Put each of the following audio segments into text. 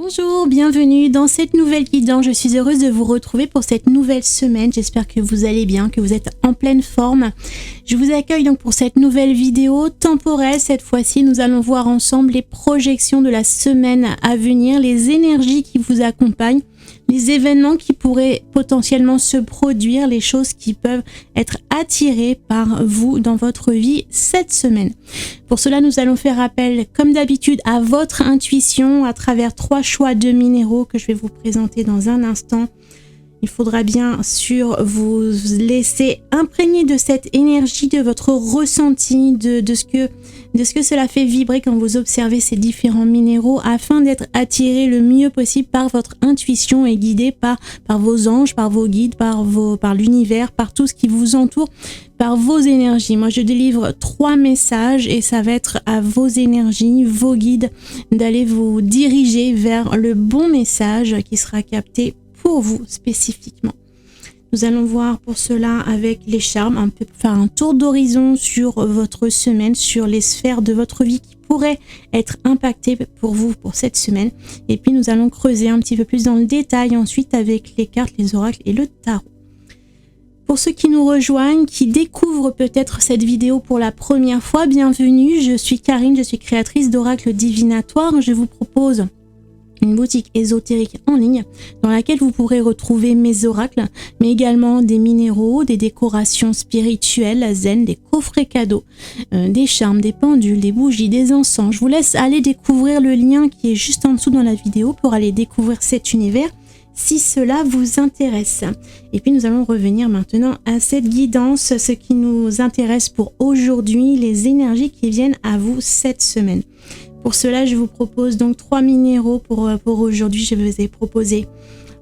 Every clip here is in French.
Bonjour, bienvenue dans cette nouvelle guidance. Je suis heureuse de vous retrouver pour cette nouvelle semaine. J'espère que vous allez bien, que vous êtes en pleine forme. Je vous accueille donc pour cette nouvelle vidéo temporelle. Cette fois-ci, nous allons voir ensemble les projections de la semaine à venir, les énergies qui vous accompagnent, les événements qui pourraient potentiellement se produire, les choses qui peuvent être attirées par vous dans votre vie cette semaine. Pour cela, nous allons faire appel, comme d'habitude, à votre intuition à travers 3 choix de minéraux que je vais vous présenter dans un instant. Il faudra bien sûr vous laisser imprégner de cette énergie, de votre ressenti, de ce que cela fait vibrer quand vous observez ces différents minéraux afin d'être attiré le mieux possible par votre intuition et guidé par vos anges, par vos guides, par l'univers, par tout ce qui vous entoure, par vos énergies. Moi, je délivre 3 messages et ça va être à vos énergies, vos guides, d'aller vous diriger vers le bon message qui sera capté pour vous spécifiquement. Nous allons voir pour cela avec les charmes, un peu faire un tour d'horizon sur votre semaine, sur les sphères de votre vie qui pourraient être impactées pour vous pour cette semaine. Et puis nous allons creuser un petit peu plus dans le détail ensuite avec les cartes, les oracles et le tarot. Pour ceux qui nous rejoignent, qui découvrent peut-être cette vidéo pour la première fois, bienvenue. Je suis Karine, je suis créatrice d'oracles divinatoires. Je vous propose une boutique ésotérique en ligne dans laquelle vous pourrez retrouver mes oracles, mais également des minéraux, des décorations spirituelles, zen, des coffrets cadeaux, des charmes, des pendules, des bougies, des encens. Je vous laisse aller découvrir le lien qui est juste en dessous dans la vidéo pour aller découvrir cet univers si cela vous intéresse. Et puis nous allons revenir maintenant à cette guidance, ce qui nous intéresse pour aujourd'hui, les énergies qui viennent à vous cette semaine. Pour cela, je vous propose donc 3 minéraux pour aujourd'hui. Je vous ai proposé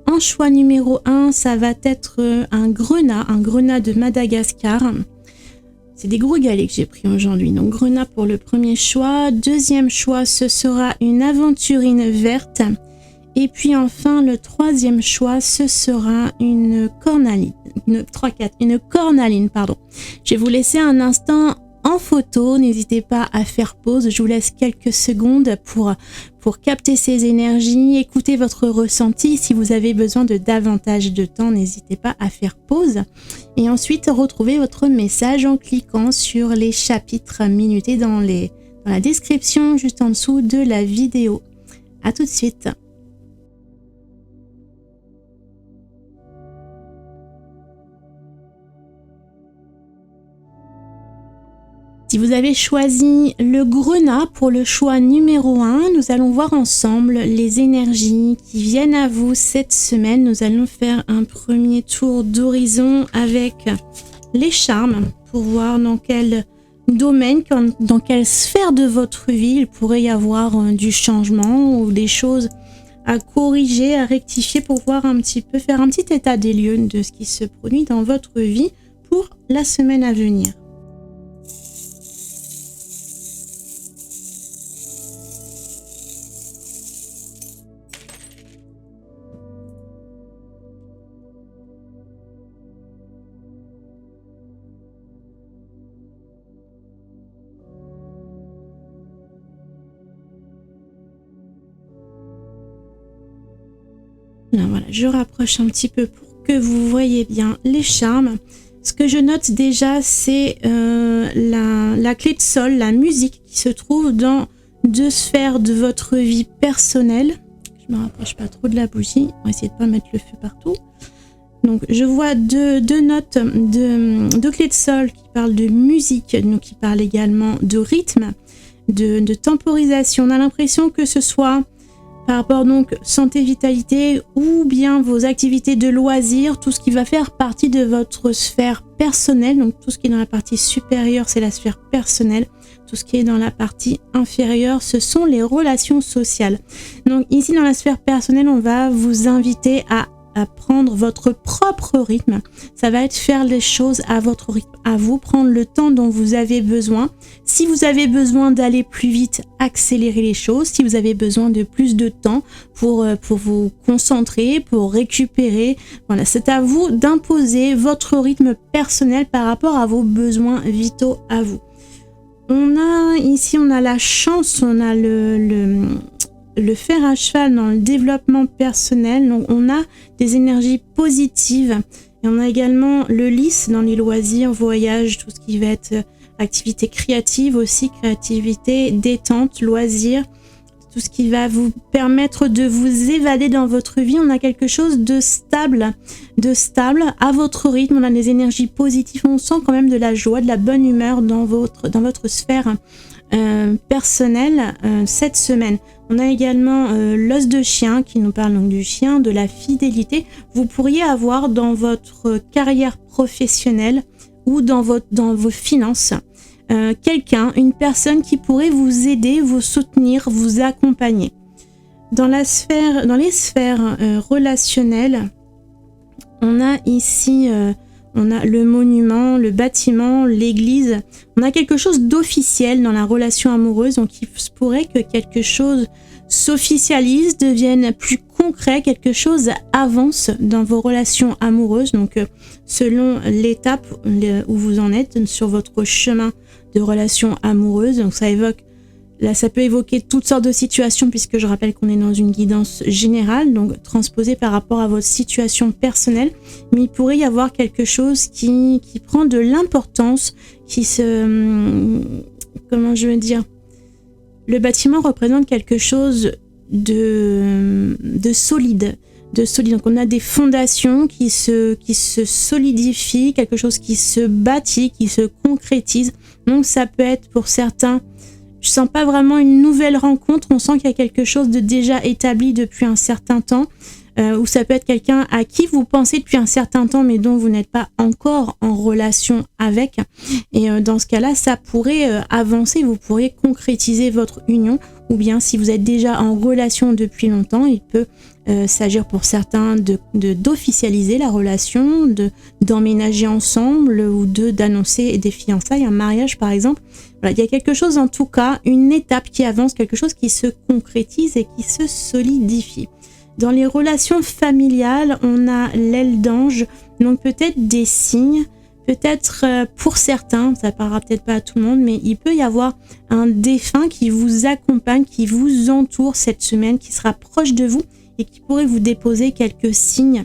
en choix numéro 1, ça va être un grenat de Madagascar. C'est des gros galets que j'ai pris aujourd'hui. Donc grenat pour le premier choix. Deuxième choix, ce sera une aventurine verte. Et puis enfin, le troisième choix, ce sera une cornaline. Une cornaline, pardon. Je vais vous laisser un instant en photo, n'hésitez pas à faire pause, je vous laisse quelques secondes pour capter ces énergies, écouter votre ressenti. Si vous avez besoin de davantage de temps, n'hésitez pas à faire pause et ensuite retrouver votre message en cliquant sur les chapitres minutés dans la description juste en dessous de la vidéo. À tout de suite. Si vous avez choisi le grenat pour le choix numéro 1, nous allons voir ensemble les énergies qui viennent à vous cette semaine. Nous allons faire un premier tour d'horizon avec les charmes pour voir dans quel domaine, dans quelle sphère de votre vie il pourrait y avoir du changement ou des choses à corriger, à rectifier pour voir un petit peu, faire un petit état des lieux de ce qui se produit dans votre vie pour la semaine à venir. Là, voilà, je rapproche un petit peu pour que vous voyez bien les charmes. Ce que je note déjà, c'est la clé de sol, la musique qui se trouve dans 2 sphères de votre vie personnelle. Je me rapproche pas trop de la bougie, on va essayer de pas mettre le feu partout. Donc je vois deux notes, deux clés de sol qui parlent de musique, donc qui parlent également de rythme, de temporisation. On a l'impression que ce soit par rapport donc santé, vitalité ou bien vos activités de loisirs, tout ce qui va faire partie de votre sphère personnelle. Donc tout ce qui est dans la partie supérieure, c'est la sphère personnelle. Tout ce qui est dans la partie inférieure, ce sont les relations sociales. Donc ici dans la sphère personnelle, on va vous inviter à prendre votre propre rythme. Ça va être faire les choses à votre rythme, à vous, prendre le temps dont vous avez besoin. Si vous avez besoin d'aller plus vite, accélérer les choses. Si vous avez besoin de plus de temps pour vous concentrer, pour récupérer, voilà, c'est à vous d'imposer votre rythme personnel par rapport à vos besoins vitaux à vous. On a la chance, on a le fer à cheval dans le développement personnel. Donc on a des énergies positives. Et on a également le lys dans les loisirs, voyages, tout ce qui va être activité créative aussi, créativité, détente, loisirs, tout ce qui va vous permettre de vous évader dans votre vie. On a quelque chose de stable à votre rythme. On a des énergies positives. On sent quand même de la joie, de la bonne humeur dans votre sphère personnelle cette semaine. On a également l'os de chien qui nous parle donc du chien, de la fidélité. Vous pourriez avoir dans votre carrière professionnelle ou dans vos finances quelqu'un, une personne qui pourrait vous aider, vous soutenir, vous accompagner. Dans les sphères relationnelles, on a ici on a le monument, le bâtiment, l'église. On a quelque chose d'officiel dans la relation amoureuse. Donc il se pourrait que quelque chose s'officialise, devienne plus concret, quelque chose avance dans vos relations amoureuses. Donc selon l'étape où vous en êtes sur votre chemin de relation amoureuse. Donc ça peut évoquer toutes sortes de situations, puisque je rappelle qu'on est dans une guidance générale, donc transposée par rapport à votre situation personnelle. Mais il pourrait y avoir quelque chose qui prend de l'importance, comment je veux dire, le bâtiment représente quelque chose de solide. Donc on a des fondations qui se solidifient, quelque chose qui se bâtit, qui se concrétise. Donc ça peut être pour certains, je sens pas vraiment une nouvelle rencontre, on sent qu'il y a quelque chose de déjà établi depuis un certain temps, ou ça peut être quelqu'un à qui vous pensez depuis un certain temps mais dont vous n'êtes pas encore en relation avec. Et dans ce cas-là, ça pourrait avancer, vous pourriez concrétiser votre union, ou bien si vous êtes déjà en relation depuis longtemps, il peut s'agir pour certains d'officialiser la relation, d'emménager ensemble ou d'annoncer des fiançailles, un mariage par exemple. Voilà, il y a quelque chose en tout cas, une étape qui avance, quelque chose qui se concrétise et qui se solidifie. Dans les relations familiales, on a l'aile d'ange, donc peut-être des signes, peut-être pour certains, ça parlera peut-être pas à tout le monde, mais il peut y avoir un défunt qui vous accompagne, qui vous entoure cette semaine, qui sera proche de vous et qui pourrait vous déposer quelques signes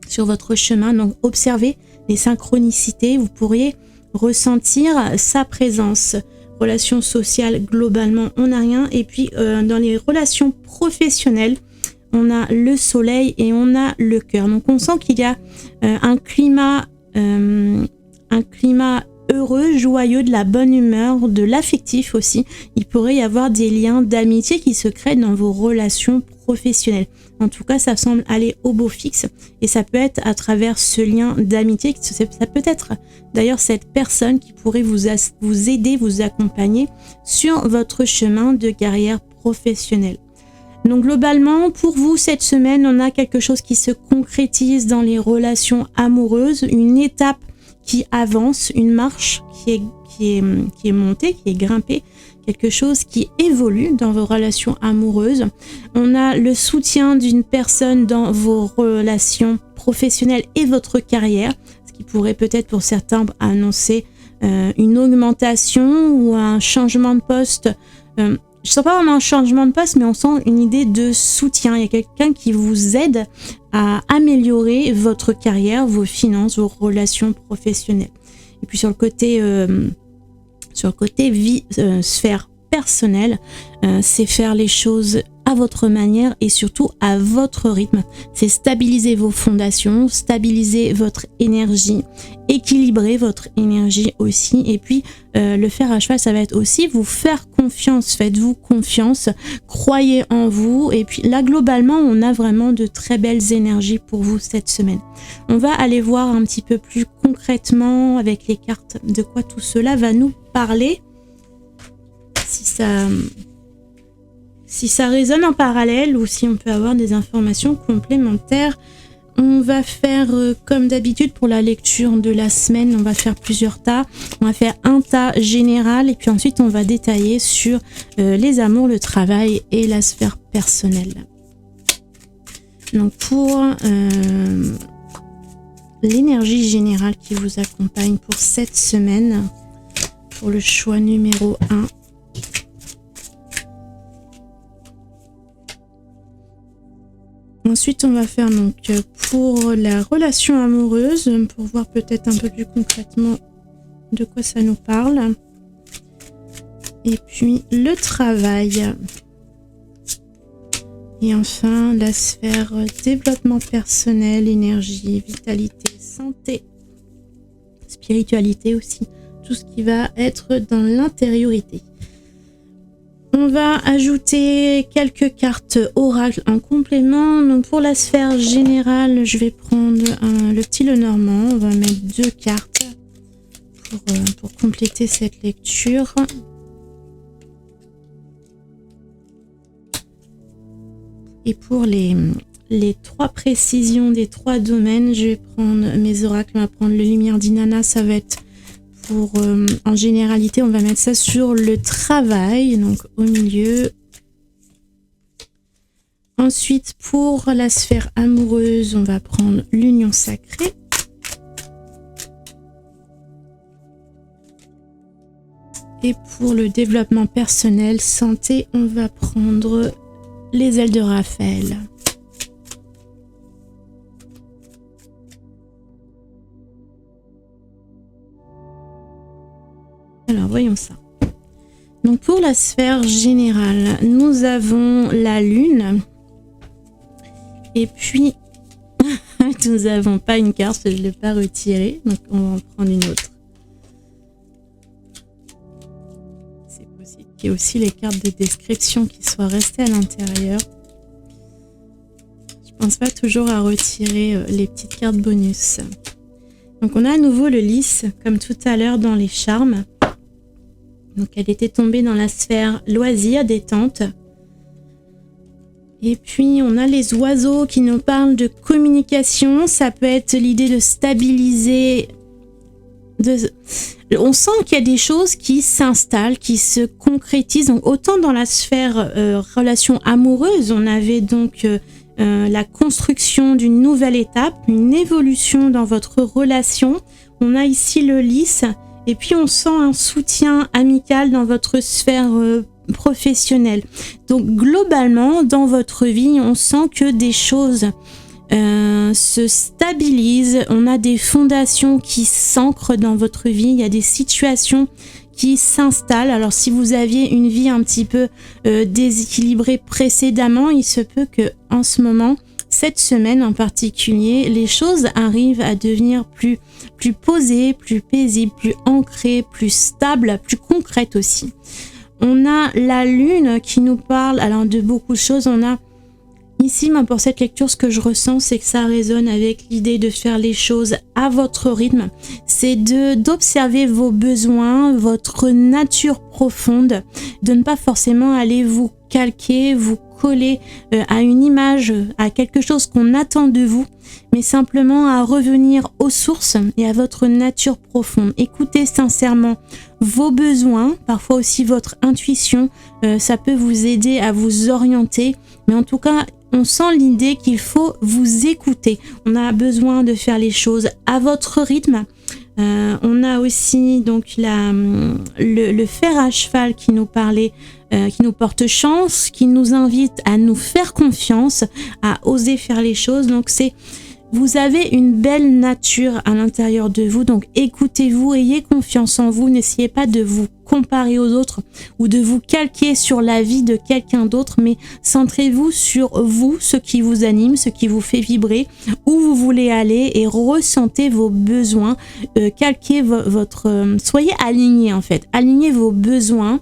sur votre chemin. Donc observez les synchronicités, vous pourriez ressentir sa présence. Relations sociales, globalement, on n'a rien. Et puis dans les relations professionnelles, on a le soleil et on a le cœur. Donc on sent qu'il y a un climat heureux, joyeux, de la bonne humeur, de l'affectif aussi. Il pourrait y avoir des liens d'amitié qui se créent dans vos relations professionnelles. En tout cas, ça semble aller au beau fixe et ça peut être à travers ce lien d'amitié, ça peut être d'ailleurs cette personne qui pourrait vous aider, vous accompagner sur votre chemin de carrière professionnelle. Donc globalement, pour vous, cette semaine, on a quelque chose qui se concrétise dans les relations amoureuses, une étape qui avance, une marche qui est montée, qui est grimpée, quelque chose qui évolue dans vos relations amoureuses. On a le soutien d'une personne dans vos relations professionnelles et votre carrière, ce qui pourrait peut-être pour certains annoncer une augmentation ou un changement de poste. Je sens pas vraiment un changement de poste, mais on sent une idée de soutien. Il y a quelqu'un qui vous aide à améliorer votre carrière, vos finances, vos relations professionnelles. Et puis sur le côté sphère personnelle, c'est faire les choses à votre manière et surtout à votre rythme. C'est stabiliser vos fondations, stabiliser votre énergie, équilibrer votre énergie aussi. Et puis le fer à cheval, ça va être aussi vous faire confiance. Faites-vous confiance, croyez en vous. Et puis là, globalement, on a vraiment de très belles énergies pour vous cette semaine. On va aller voir un petit peu plus concrètement avec les cartes de quoi tout cela va nous parler. Si ça résonne en parallèle ou si on peut avoir des informations complémentaires. On va faire comme d'habitude pour la lecture de la semaine, on va faire plusieurs tas. On va faire un tas général et puis ensuite on va détailler sur les amours, le travail et la sphère personnelle. Donc pour l'énergie générale qui vous accompagne pour cette semaine, pour le choix numéro 1. Ensuite, on va faire donc pour la relation amoureuse, pour voir peut-être un peu plus concrètement de quoi ça nous parle. Et puis le travail. Et enfin, la sphère développement personnel, énergie, vitalité, santé, spiritualité aussi. Tout ce qui va être dans l'intériorité. On va ajouter quelques cartes oracles en complément. Donc pour la sphère générale, je vais prendre le petit Lenormand. On va mettre 2 cartes pour compléter cette lecture. Et pour les 3 précisions des 3 domaines, je vais prendre mes oracles. On va prendre le lumière d'Inanna, ça va être pour, en généralité, on va mettre ça sur le travail, donc au milieu. Ensuite, pour la sphère amoureuse, on va prendre l'union sacrée. Et pour le développement personnel, santé, on va prendre les ailes de Raphaël. Alors, voyons ça. Donc, pour la sphère générale, nous avons la Lune. Et puis, nous n'avons pas une carte, je ne l'ai pas retirée. Donc, on va en prendre une autre. C'est possible qu'il y ait aussi les cartes de description qui soient restées à l'intérieur. Je ne pense pas toujours à retirer les petites cartes bonus. Donc, on a à nouveau le lys, comme tout à l'heure dans les charmes. Donc, elle était tombée dans la sphère loisir, détente. Et puis, on a les oiseaux qui nous parlent de communication. Ça peut être l'idée de stabiliser. On sent qu'il y a des choses qui s'installent, qui se concrétisent. Donc, autant dans la sphère relation amoureuse, on avait donc la construction d'une nouvelle étape, une évolution dans votre relation. On a ici le lys. Et puis, on sent un soutien amical dans votre sphère professionnelle. Donc, globalement, dans votre vie, on sent que des choses se stabilisent. On a des fondations qui s'ancrent dans votre vie. Il y a des situations qui s'installent. Alors, si vous aviez une vie un petit peu déséquilibrée précédemment, il se peut que en ce moment, cette semaine en particulier, les choses arrivent à devenir plus posées, plus paisibles, plus ancrées, plus stables, plus concrètes aussi. On a la Lune qui nous parle alors de beaucoup de choses. On a ici, pour cette lecture, ce que je ressens, c'est que ça résonne avec l'idée de faire les choses à votre rythme. C'est d'observer vos besoins, votre nature profonde, de ne pas forcément aller vous calquer, vous coller à une image, à quelque chose qu'on attend de vous, mais simplement à revenir aux sources et à votre nature profonde. Écoutez sincèrement vos besoins, parfois aussi votre intuition, ça peut vous aider à vous orienter, mais en tout cas, on sent l'idée qu'il faut vous écouter. On a besoin de faire les choses à votre rythme. On a aussi donc le fer à cheval qui nous parlait, qui nous porte chance, qui nous invite à nous faire confiance, à oser faire les choses. Donc vous avez une belle nature à l'intérieur de vous, donc écoutez-vous, ayez confiance en vous, n'essayez pas de vous comparer aux autres ou de vous calquer sur la vie de quelqu'un d'autre, mais centrez-vous sur vous, ce qui vous anime, ce qui vous fait vibrer, où vous voulez aller et ressentez vos besoins, calquez soyez alignés en fait, alignez vos besoins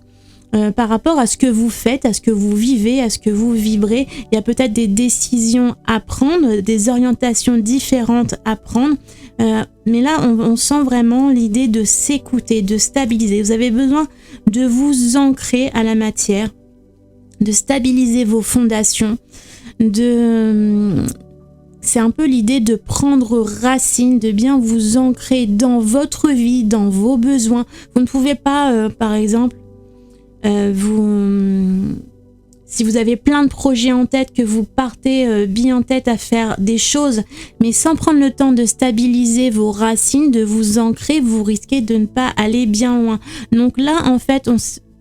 par rapport à ce que vous faites, à ce que vous vivez, à ce que vous vibrez. Il y a peut-être des décisions à prendre, des orientations différentes à prendre. Mais là, on sent vraiment l'idée de s'écouter, de stabiliser. Vous avez besoin de vous ancrer à la matière, de stabiliser vos fondations, c'est un peu l'idée de prendre racine, de bien vous ancrer dans votre vie, dans vos besoins. Vous ne pouvez pas, par exemple, si vous avez plein de projets en tête, que vous partez bien en tête à faire des choses, mais sans prendre le temps de stabiliser vos racines, de vous ancrer, vous risquez de ne pas aller bien loin. Donc là, en fait,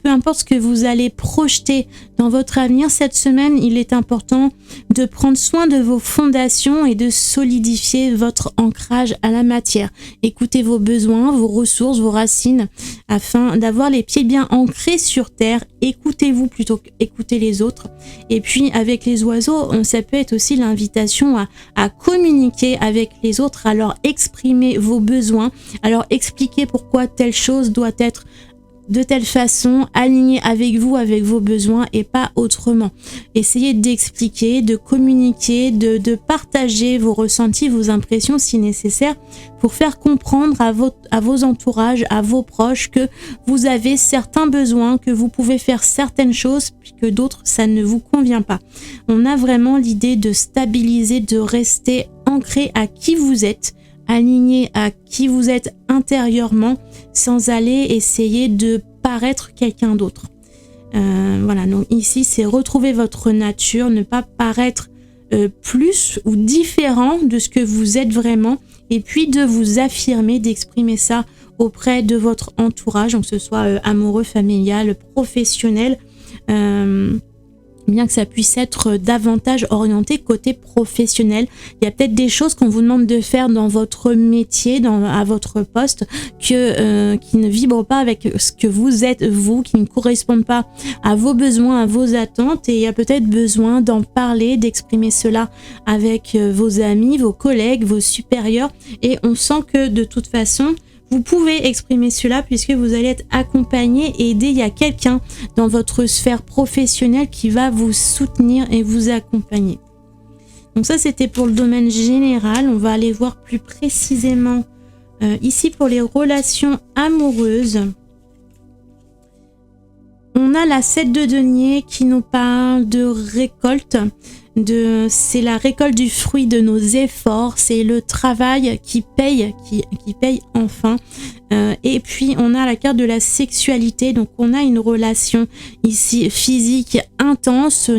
peu importe ce que vous allez projeter dans votre avenir, cette semaine, il est important de prendre soin de vos fondations et de solidifier votre ancrage à la matière. Écoutez vos besoins, vos ressources, vos racines, afin d'avoir les pieds bien ancrés sur terre. Écoutez-vous plutôt qu'écoutez les autres. Et puis, avec les oiseaux, ça peut être aussi l'invitation à communiquer avec les autres, à leur exprimer vos besoins, à leur expliquer pourquoi telle chose doit être de telle façon, alignée avec vous, avec vos besoins et pas autrement. Essayez d'expliquer, de communiquer, de partager vos ressentis, vos impressions si nécessaire pour faire comprendre à vos entourages, à vos proches que vous avez certains besoins, que vous pouvez faire certaines choses puis que d'autres, ça ne vous convient pas. On a vraiment l'idée de stabiliser, de rester ancré à qui vous êtes, aligné à qui vous êtes intérieurement sans aller essayer de paraître quelqu'un d'autre. Voilà, donc ici c'est retrouver votre nature, ne pas paraître plus ou différent de ce que vous êtes vraiment et puis de vous affirmer, d'exprimer ça auprès de votre entourage, donc que ce soit amoureux, familial, professionnel, bien que ça puisse être davantage orienté côté professionnel. Il y a peut-être des choses qu'on vous demande de faire dans votre métier, à votre poste, qui ne vibrent pas avec ce que vous êtes, vous, qui ne correspondent pas à vos besoins, à vos attentes, et il y a peut-être besoin d'en parler, d'exprimer cela avec vos amis, vos collègues, vos supérieurs, et on sent que de toute façon, vous pouvez exprimer cela puisque vous allez être accompagné et aidé. Il y a quelqu'un dans votre sphère professionnelle qui va vous soutenir et vous accompagner. Donc ça, c'était pour le domaine général. On va aller voir plus précisément ici pour les relations amoureuses. On a la 7 de denier qui nous parle de récolte. C'est la récolte du fruit de nos efforts, c'est le travail qui paye enfin. Et puis on a la carte de la sexualité, donc on a une relation ici physique intense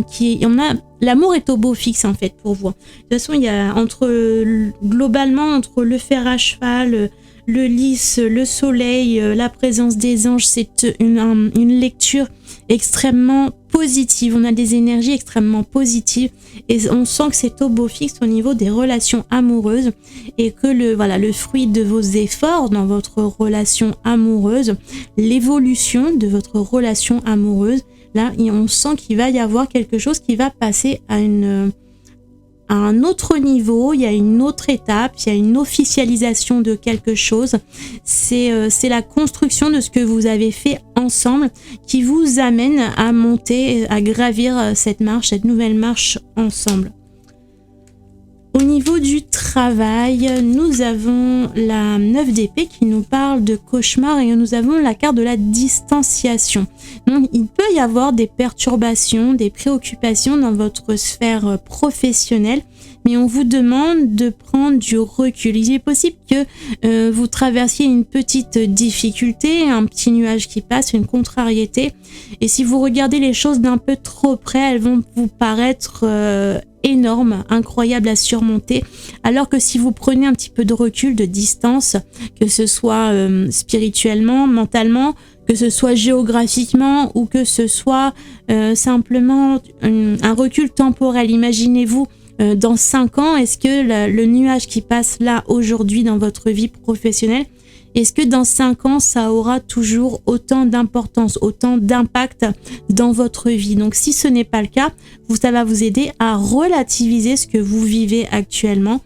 l'amour est au beau fixe en fait pour vous. De toute façon, il y a globalement entre le fer à cheval, le lys, le soleil, la présence des anges, c'est une lecture extrêmement positive. On a des énergies extrêmement positives et on sent que c'est au beau fixe au niveau des relations amoureuses et que le fruit de vos efforts dans votre relation amoureuse, l'évolution de votre relation amoureuse, là, on sent qu'il va y avoir quelque chose qui va passer à un autre niveau, il y a une autre étape, il y a une officialisation de quelque chose. C'est la construction de ce que vous avez fait ensemble qui vous amène à monter, à gravir cette nouvelle marche ensemble. Au niveau du travail, nous avons la 9 d'épée qui nous parle de cauchemar et nous avons la carte de la distanciation. Donc, il peut y avoir des perturbations, des préoccupations dans votre sphère professionnelle, mais on vous demande de prendre du recul. Il est possible que vous traversiez une petite difficulté, un petit nuage qui passe, une contrariété, et si vous regardez les choses d'un peu trop près, elles vont vous paraître énorme, incroyable à surmonter, alors que si vous prenez un petit peu de recul, de distance, que ce soit spirituellement, mentalement, que ce soit géographiquement ou que ce soit simplement un recul temporel. Imaginez-vous dans 5 ans, est-ce que le nuage qui passe là aujourd'hui dans votre vie professionnelle, est-ce que dans 5 ans, ça aura toujours autant d'importance, autant d'impact dans votre vie? Donc, si ce n'est pas le cas, ça va vous aider à relativiser ce que vous vivez actuellement.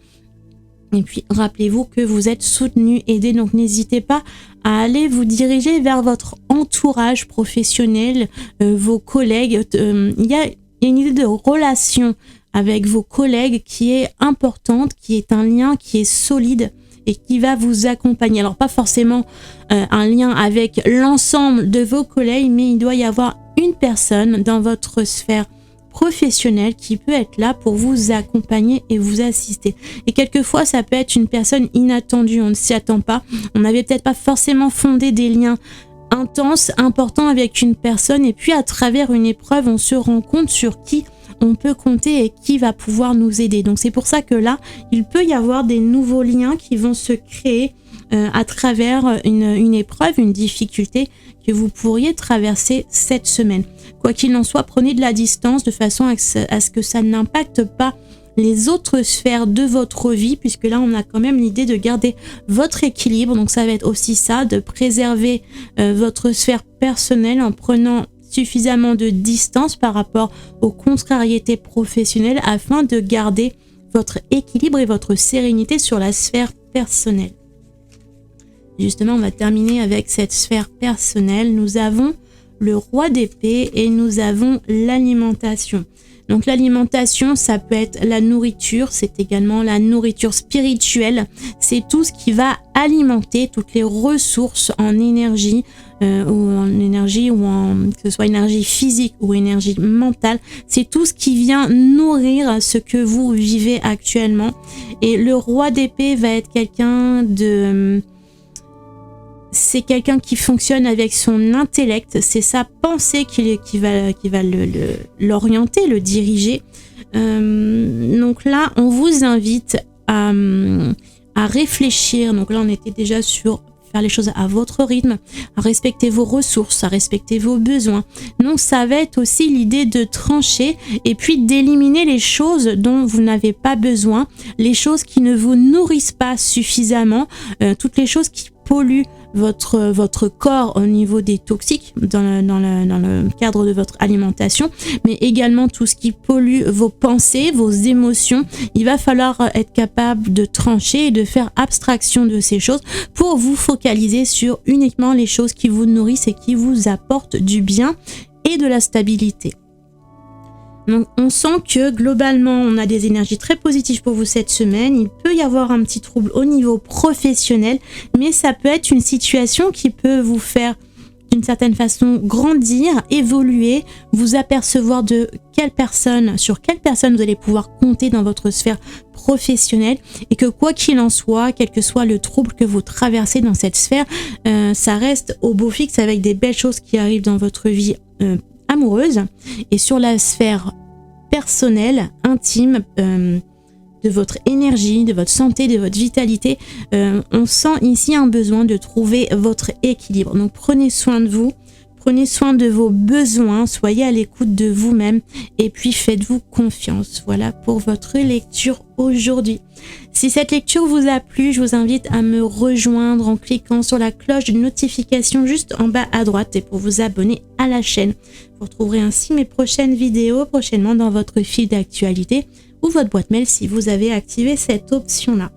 Et puis, rappelez-vous que vous êtes soutenu, aidé. Donc, n'hésitez pas à aller vous diriger vers votre entourage professionnel, vos collègues. Il y a une idée de relation avec vos collègues qui est importante, qui est un lien qui est solide et qui va vous accompagner. Alors pas forcément un lien avec l'ensemble de vos collègues, mais il doit y avoir une personne dans votre sphère professionnelle qui peut être là pour vous accompagner et vous assister. Et quelquefois, ça peut être une personne inattendue, on ne s'y attend pas. On n'avait peut-être pas forcément fondé des liens intenses, importants avec une personne, et puis à travers une épreuve, on se rend compte sur qui on peut compter et qui va pouvoir nous aider. Donc c'est pour ça que là, il peut y avoir des nouveaux liens qui vont se créer à travers une épreuve, une difficulté que vous pourriez traverser cette semaine. Quoi qu'il en soit, prenez de la distance de façon à ce que ça n'impacte pas les autres sphères de votre vie, puisque là on a quand même l'idée de garder votre équilibre. Donc ça va être aussi ça, de préserver votre sphère personnelle en prenant suffisamment de distance par rapport aux contrariétés professionnelles afin de garder votre équilibre et votre sérénité sur la sphère personnelle. Justement, on va terminer avec cette sphère personnelle. Nous avons le roi d'épée et nous avons l'alimentation. Donc l'alimentation, ça peut être la nourriture, c'est également la nourriture spirituelle. C'est tout ce qui va alimenter toutes les ressources en énergie, que ce soit énergie physique ou énergie mentale. C'est tout ce qui vient nourrir ce que vous vivez actuellement. Et le roi d'épée va être quelqu'un de... C'est quelqu'un qui fonctionne avec son intellect, c'est sa pensée qui va l'orienter, le diriger. Donc là, on vous invite à réfléchir. Donc là, on était déjà sur faire les choses à votre rythme, à respecter vos ressources, à respecter vos besoins. Donc ça va être aussi l'idée de trancher et puis d'éliminer les choses dont vous n'avez pas besoin, les choses qui ne vous nourrissent pas suffisamment, toutes les choses qui polluent votre corps au niveau des toxiques dans le cadre de votre alimentation, mais également tout ce qui pollue vos pensées, vos émotions. Il va falloir être capable de trancher et de faire abstraction de ces choses pour vous focaliser sur uniquement les choses qui vous nourrissent et qui vous apportent du bien et de la stabilité. Donc on sent que globalement on a des énergies très positives pour vous cette semaine. Il peut y avoir un petit trouble au niveau professionnel, mais ça peut être une situation qui peut vous faire d'une certaine façon grandir, évoluer, vous apercevoir de sur quelle personne vous allez pouvoir compter dans votre sphère professionnelle, et que quoi qu'il en soit, quel que soit le trouble que vous traversez dans cette sphère, ça reste au beau fixe avec des belles choses qui arrivent dans votre vie amoureuse. Et sur la sphère personnelle, intime, de votre énergie, de votre santé, de votre vitalité, on sent ici un besoin de trouver votre équilibre. Donc prenez soin de vous, prenez soin de vos besoins, soyez à l'écoute de vous-même et puis faites-vous confiance. Voilà pour votre lecture aujourd'hui. Si cette lecture vous a plu, je vous invite à me rejoindre en cliquant sur la cloche de notification juste en bas à droite et pour vous abonner à la chaîne. Vous retrouverez ainsi mes prochaines vidéos prochainement dans votre fil d'actualité ou votre boîte mail si vous avez activé cette option-là.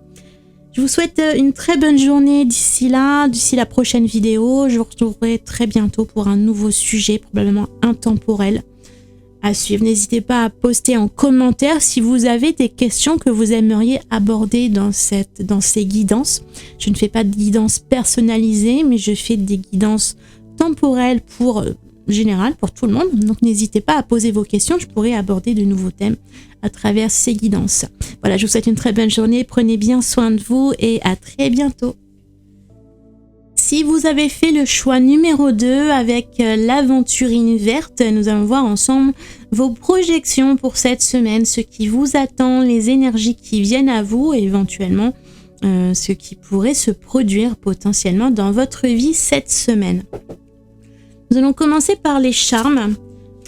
Je vous souhaite une très bonne journée d'ici la prochaine vidéo. Je vous retrouverai très bientôt pour un nouveau sujet, probablement intemporel, à suivre. N'hésitez pas à poster en commentaire si vous avez des questions que vous aimeriez aborder dans ces guidances. Je ne fais pas de guidance personnalisée, mais je fais des guidances temporelles pour général pour tout le monde. Donc n'hésitez pas à poser vos questions, je pourrai aborder de nouveaux thèmes à travers ces guidances. Voilà, je vous souhaite une très bonne journée, prenez bien soin de vous et à très bientôt. Si vous avez fait le choix numéro 2 avec l'aventurine verte, nous allons voir ensemble vos projections pour cette semaine, ce qui vous attend, les énergies qui viennent à vous et éventuellement ce qui pourrait se produire potentiellement dans votre vie cette semaine. Nous allons commencer par les charmes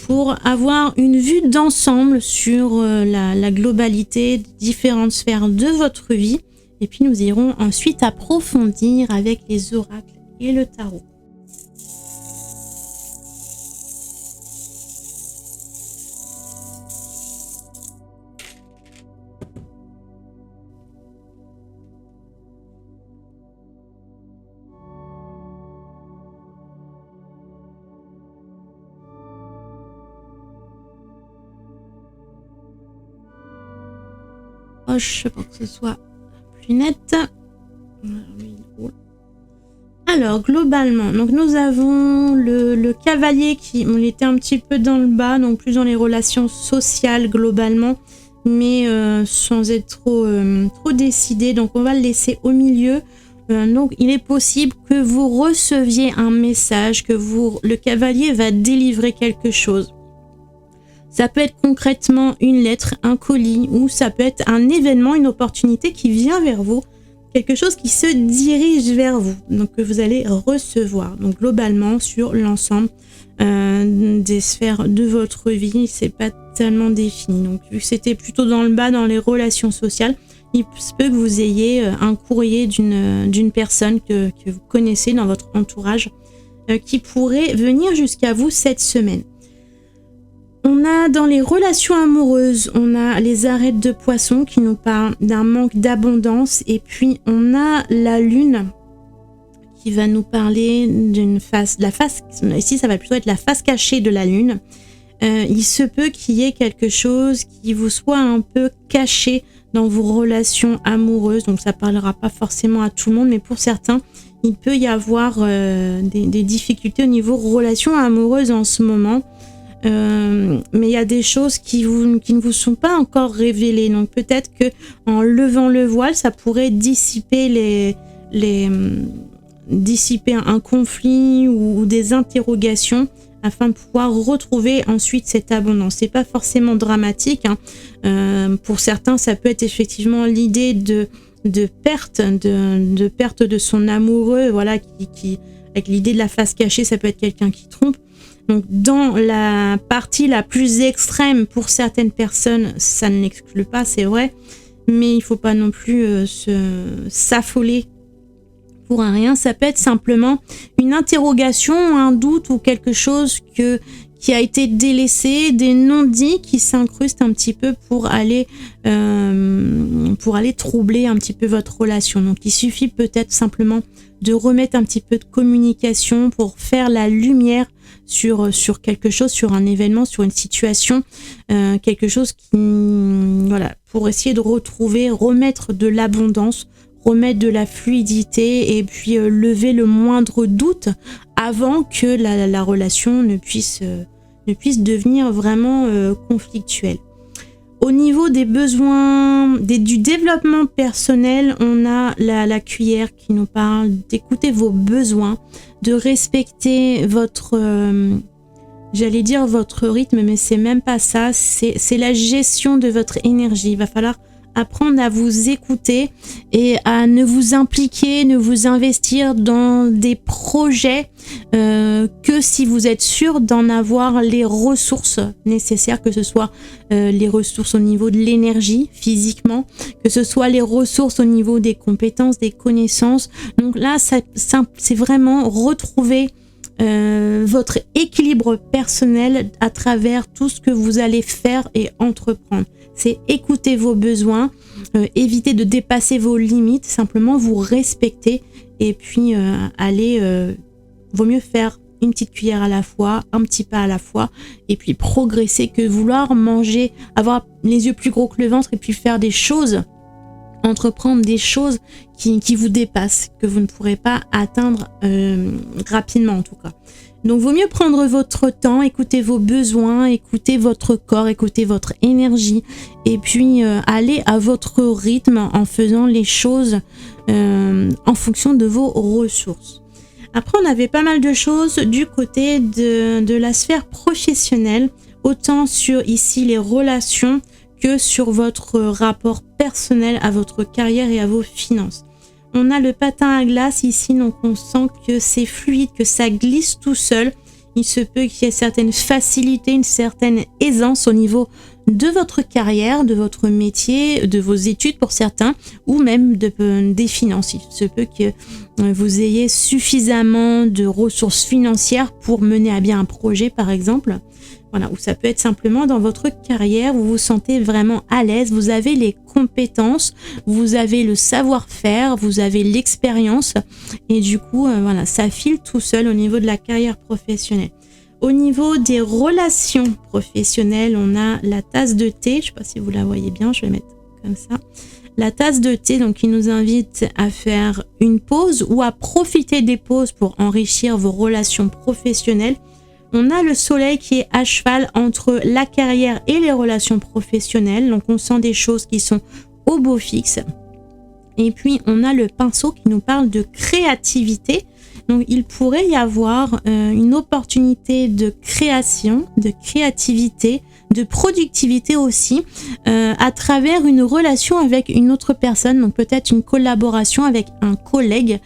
pour avoir une vue d'ensemble sur la globalité des différentes sphères de votre vie. Et puis nous irons ensuite approfondir avec les oracles et le tarot. Pour que ce soit plus net. Alors globalement, donc nous avons le cavalier qui était un petit peu dans le bas, donc plus dans les relations sociales globalement, mais sans être trop décidé. Donc on va le laisser au milieu. Donc il est possible que vous receviez un message, que le cavalier va délivrer quelque chose. Ça peut être concrètement une lettre, un colis, ou ça peut être un événement, une opportunité qui vient vers vous, quelque chose qui se dirige vers vous, donc que vous allez recevoir. Donc globalement sur l'ensemble des sphères de votre vie, c'est pas tellement défini. Donc vu que c'était plutôt dans le bas, dans les relations sociales, il se peut que vous ayez un courrier d'une personne que vous connaissez dans votre entourage qui pourrait venir jusqu'à vous cette semaine. On a dans les relations amoureuses, on a les arêtes de poisson qui nous parlent d'un manque d'abondance, et puis on a la lune qui va nous parler d'une face, ici ça va plutôt être la face cachée de la lune. Il se peut qu'il y ait quelque chose qui vous soit un peu caché dans vos relations amoureuses, donc ça parlera pas forcément à tout le monde, mais pour certains, il peut y avoir des difficultés au niveau relations amoureuses en ce moment. Mais il y a des choses qui ne vous sont pas encore révélées, donc peut-être que en levant le voile, ça pourrait dissiper dissiper un conflit ou des interrogations afin de pouvoir retrouver ensuite cette abondance. C'est pas forcément dramatique, hein. Pour certains, ça peut être effectivement l'idée de perte de son amoureux, voilà, qui avec l'idée de la face cachée, ça peut être quelqu'un qui trompe. Donc dans la partie la plus extrême, pour certaines personnes, ça ne l'exclut pas, c'est vrai, mais il ne faut pas non plus s'affoler pour un rien. Ça peut être simplement une interrogation, un doute ou quelque chose qui a été délaissé, des non-dits qui s'incrustent un petit peu pour aller troubler un petit peu votre relation. Donc il suffit peut-être simplement de remettre un petit peu de communication pour faire la lumière sur quelque chose, sur un événement, sur une situation, quelque chose qui, voilà, pour essayer de remettre de l'abondance, remettre de la fluidité et puis lever le moindre doute avant que la relation ne puisse devenir vraiment conflictuelle. Au niveau des besoins, du développement personnel, on a la cuillère qui nous parle d'écouter vos besoins, de respecter votre rythme, mais c'est même pas ça, c'est la gestion de votre énergie. Il va falloir apprendre à vous écouter et à ne vous impliquer, ne vous investir dans des projets que si vous êtes sûr d'en avoir les ressources nécessaires, que ce soit les ressources au niveau de l'énergie physiquement, que ce soit les ressources au niveau des compétences, des connaissances. Donc là, c'est vraiment retrouver votre équilibre personnel à travers tout ce que vous allez faire et entreprendre. C'est écouter vos besoins, éviter de dépasser vos limites, simplement vous respecter et puis vaut mieux faire une petite cuillère à la fois, un petit pas à la fois et puis progresser que vouloir manger, avoir les yeux plus gros que le ventre et puis faire des choses, entreprendre des choses qui vous dépassent, que vous ne pourrez pas atteindre rapidement en tout cas. Donc vaut mieux prendre votre temps, écouter vos besoins, écouter votre corps, écouter votre énergie et puis aller à votre rythme en faisant les choses en fonction de vos ressources. Après, on avait pas mal de choses du côté de la sphère professionnelle, autant sur ici les relations que sur votre rapport personnel à votre carrière et à vos finances. On a le patin à glace ici, donc on sent que c'est fluide, que ça glisse tout seul. Il se peut qu'il y ait certaines facilités, une certaine aisance au niveau de votre carrière, de votre métier, de vos études pour certains, ou même des finances. Il se peut que vous ayez suffisamment de ressources financières pour mener à bien un projet, par exemple. Voilà, ou ça peut être simplement dans votre carrière, vous vous sentez vraiment à l'aise, vous avez les compétences, vous avez le savoir-faire, vous avez l'expérience et du coup, voilà, ça file tout seul au niveau de la carrière professionnelle. Au niveau des relations professionnelles, on a la tasse de thé, je ne sais pas si vous la voyez bien, je vais mettre comme ça. La tasse de thé, donc, qui nous invite à faire une pause ou à profiter des pauses pour enrichir vos relations professionnelles. On a le soleil qui est à cheval entre la carrière et les relations professionnelles. Donc, on sent des choses qui sont au beau fixe. Et puis, on a le pinceau qui nous parle de créativité. Donc, il pourrait y avoir une opportunité de création, de créativité, de productivité aussi à travers une relation avec une autre personne, donc peut-être une collaboration avec un collègue,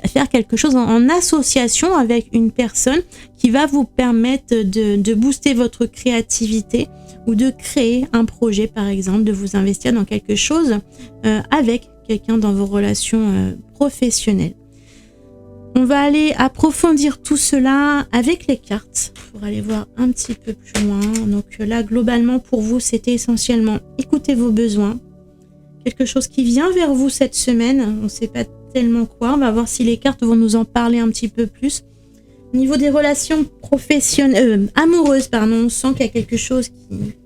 faire quelque chose en association avec une personne qui va vous permettre de booster votre créativité ou de créer un projet par exemple, de vous investir dans quelque chose avec quelqu'un dans vos relations professionnelles. On va aller approfondir tout cela avec les cartes pour aller voir un petit peu plus loin. Donc là, globalement, pour vous, c'était essentiellement écouter vos besoins. Quelque chose qui vient vers vous cette semaine. On ne sait pas tellement quoi. On va voir si les cartes vont nous en parler un petit peu plus. Au niveau des relations professionnelles, amoureuses, on sent qu'il y a quelque chose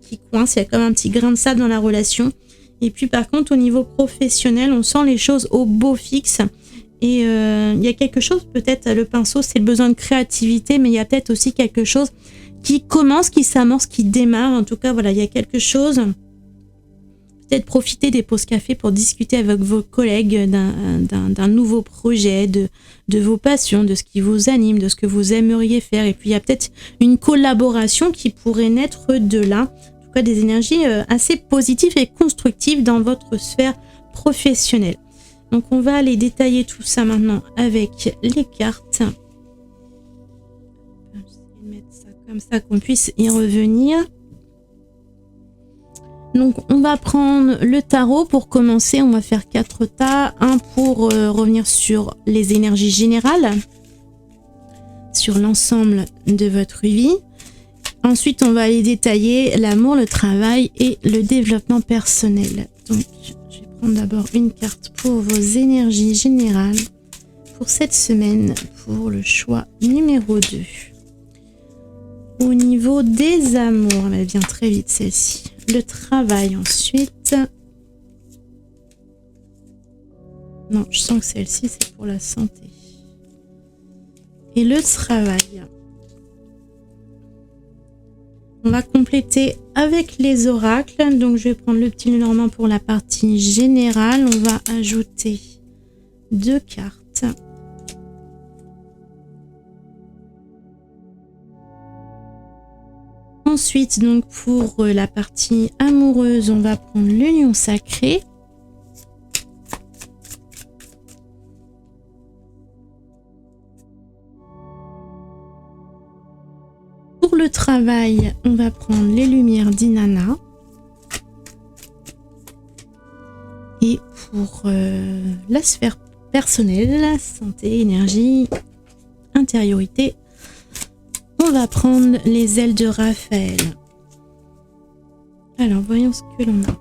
qui coince. Il y a comme un petit grain de sable dans la relation. Et puis par contre, au niveau professionnel, on sent les choses au beau fixe. Et il y a quelque chose, peut-être le pinceau, c'est le besoin de créativité, mais il y a peut-être aussi quelque chose qui commence, qui s'amorce, qui démarre. En tout cas, voilà, il y a quelque chose. Peut-être profiter des pauses café pour discuter avec vos collègues d'un nouveau projet, de vos passions, de ce qui vous anime, de ce que vous aimeriez faire. Et puis, il y a peut-être une collaboration qui pourrait naître de là. En tout cas, des énergies assez positives et constructives dans votre sphère professionnelle. Donc on va aller détailler tout ça maintenant avec les cartes. Je vais mettre ça comme ça qu'on puisse y revenir. Donc on va prendre le tarot pour commencer. On va faire 4 tas. Un pour revenir sur les énergies générales, sur l'ensemble de votre vie. Ensuite on va aller détailler l'amour, le travail et le développement personnel. Donc d'abord une carte pour vos énergies générales pour cette semaine, pour le choix numéro 2. Au niveau des amours, elle vient très vite celle-ci. Le travail ensuite. Non, je sens que celle-ci c'est pour la santé. Et le travail. On va compléter avec les oracles. Donc, je vais prendre le petit Lenormand pour la partie générale. On va ajouter 2 cartes. Ensuite, donc, pour la partie amoureuse, on va prendre le lion sacré. Pour le travail, on va prendre les lumières d'Inanna. Et pour la sphère personnelle, santé, énergie, intériorité, on va prendre les ailes de Raphaël. Alors, voyons ce que l'on a.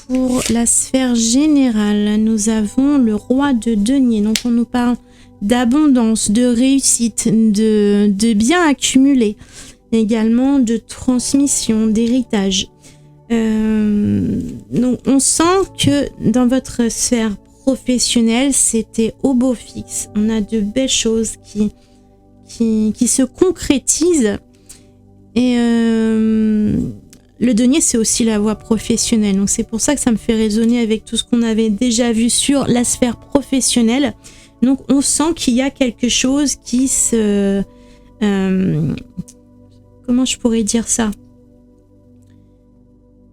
Pour la sphère générale, nous avons le roi de denier. Donc, on nous parle d'abondance, de réussite, de biens accumulés, également de transmission, d'héritage. Donc on sent que dans votre sphère professionnelle, c'était au beau fixe. On a de belles choses qui se concrétisent. Et le denier, c'est aussi la voie professionnelle. Donc c'est pour ça que ça me fait résonner avec tout ce qu'on avait déjà vu sur la sphère professionnelle. Donc on sent qu'il y a quelque chose qui se... comment je pourrais dire ça?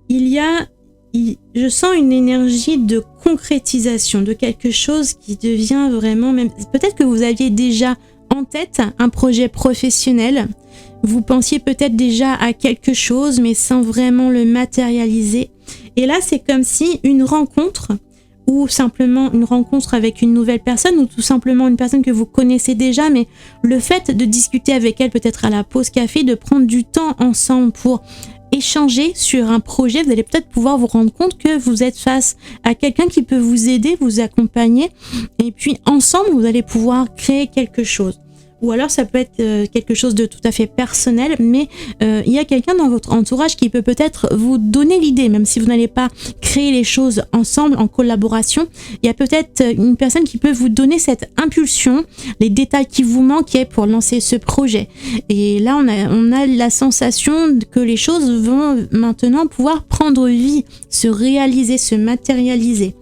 Je sens une énergie de concrétisation, de quelque chose qui devient vraiment... Peut-être que vous aviez déjà en tête un projet professionnel. Vous pensiez peut-être déjà à quelque chose, mais sans vraiment le matérialiser. Et là, c'est comme si une rencontre... ou simplement une rencontre avec une nouvelle personne, ou tout simplement une personne que vous connaissez déjà, mais le fait de discuter avec elle peut-être à la pause café, de prendre du temps ensemble pour échanger sur un projet, vous allez peut-être pouvoir vous rendre compte que vous êtes face à quelqu'un qui peut vous aider, vous accompagner, et puis ensemble, vous allez pouvoir créer quelque chose. Ou alors ça peut être quelque chose de tout à fait personnel, mais il y a quelqu'un dans votre entourage qui peut peut-être vous donner l'idée, même si vous n'allez pas créer les choses ensemble, en collaboration. Il y a peut-être une personne qui peut vous donner cette impulsion, les détails qui vous manquaient pour lancer ce projet. Et là, on a la sensation que les choses vont maintenant pouvoir prendre vie, se réaliser, se matérialiser.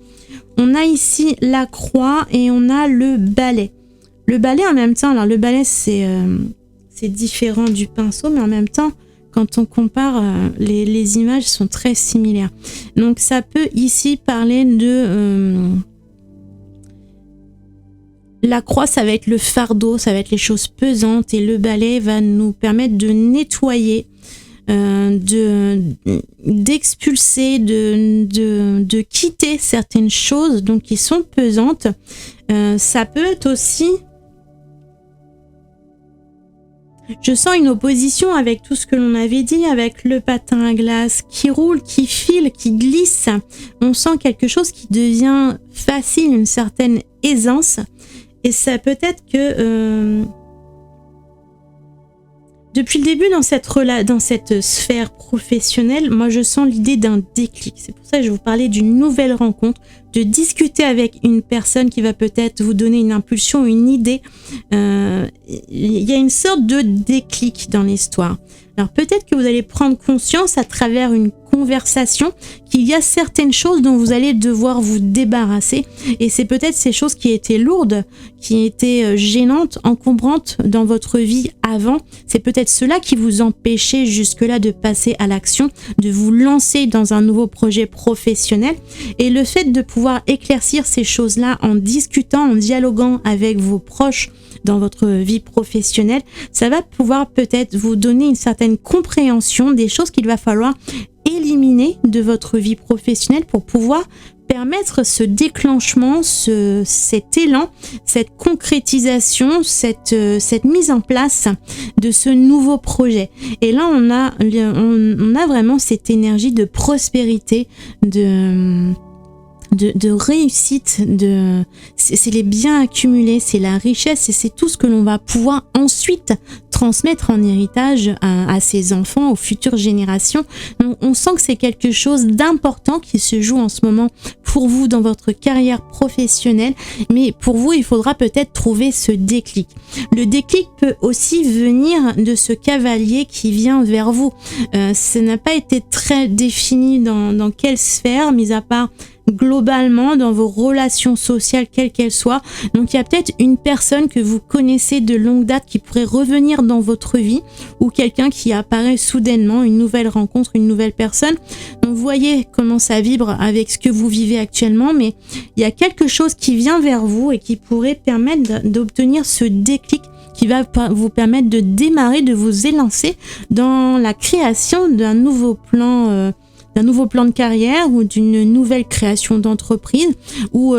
On a ici la croix et on a le balai. Le balai en même temps, alors le balai c'est différent du pinceau, mais en même temps, quand on compare, les images sont très similaires. Donc ça peut ici parler de... la croix, ça va être le fardeau, ça va être les choses pesantes, et le balai va nous permettre de nettoyer, d'expulser, de quitter certaines choses donc qui sont pesantes. Ça peut être aussi... Je sens une opposition avec tout ce que l'on avait dit, avec le patin à glace qui roule, qui file, qui glisse. On sent quelque chose qui devient facile, une certaine aisance. Et ça peut être que depuis le début dans cette sphère professionnelle, moi je sens l'idée d'un déclic. C'est pour ça que je vous parlais d'une nouvelle rencontre, de discuter avec une personne qui va peut-être vous donner une impulsion, une idée. Il y a une sorte de déclic dans l'histoire. Alors peut-être que vous allez prendre conscience à travers une conversation qu'il y a certaines choses dont vous allez devoir vous débarrasser, et c'est peut-être ces choses qui étaient lourdes, qui étaient gênantes, encombrantes dans votre vie avant. C'est peut-être cela qui vous empêchait jusque-là de passer à l'action, de vous lancer dans un nouveau projet professionnel. Et le fait de pouvoir éclaircir ces choses-là en discutant, en dialoguant avec vos proches dans votre vie professionnelle, ça va pouvoir peut-être vous donner une certaine compréhension des choses qu'il va falloir éliminer de votre vie professionnelle pour pouvoir permettre ce déclenchement, cet élan, cette concrétisation, cette mise en place de ce nouveau projet. Et là, on a vraiment cette énergie de prospérité, de réussite, c'est les biens accumulés, c'est la richesse, et c'est tout ce que l'on va pouvoir ensuite transmettre en héritage à ses enfants, aux futures générations. Donc, on sent que c'est quelque chose d'important qui se joue en ce moment pour vous dans votre carrière professionnelle, mais pour vous, il faudra peut-être trouver ce déclic. Le déclic peut aussi venir de ce cavalier qui vient vers vous. Ça n'a pas été très défini dans quelle sphère, mis à part globalement dans vos relations sociales, quelles qu'elles soient. Donc il y a peut-être une personne que vous connaissez de longue date qui pourrait revenir dans votre vie, ou quelqu'un qui apparaît soudainement, une nouvelle rencontre, une nouvelle personne. Donc vous voyez comment ça vibre avec ce que vous vivez actuellement, mais il y a quelque chose qui vient vers vous et qui pourrait permettre d'obtenir ce déclic qui va vous permettre de démarrer, de vous élancer dans la création d'un nouveau plan de carrière, ou d'une nouvelle création d'entreprise, ou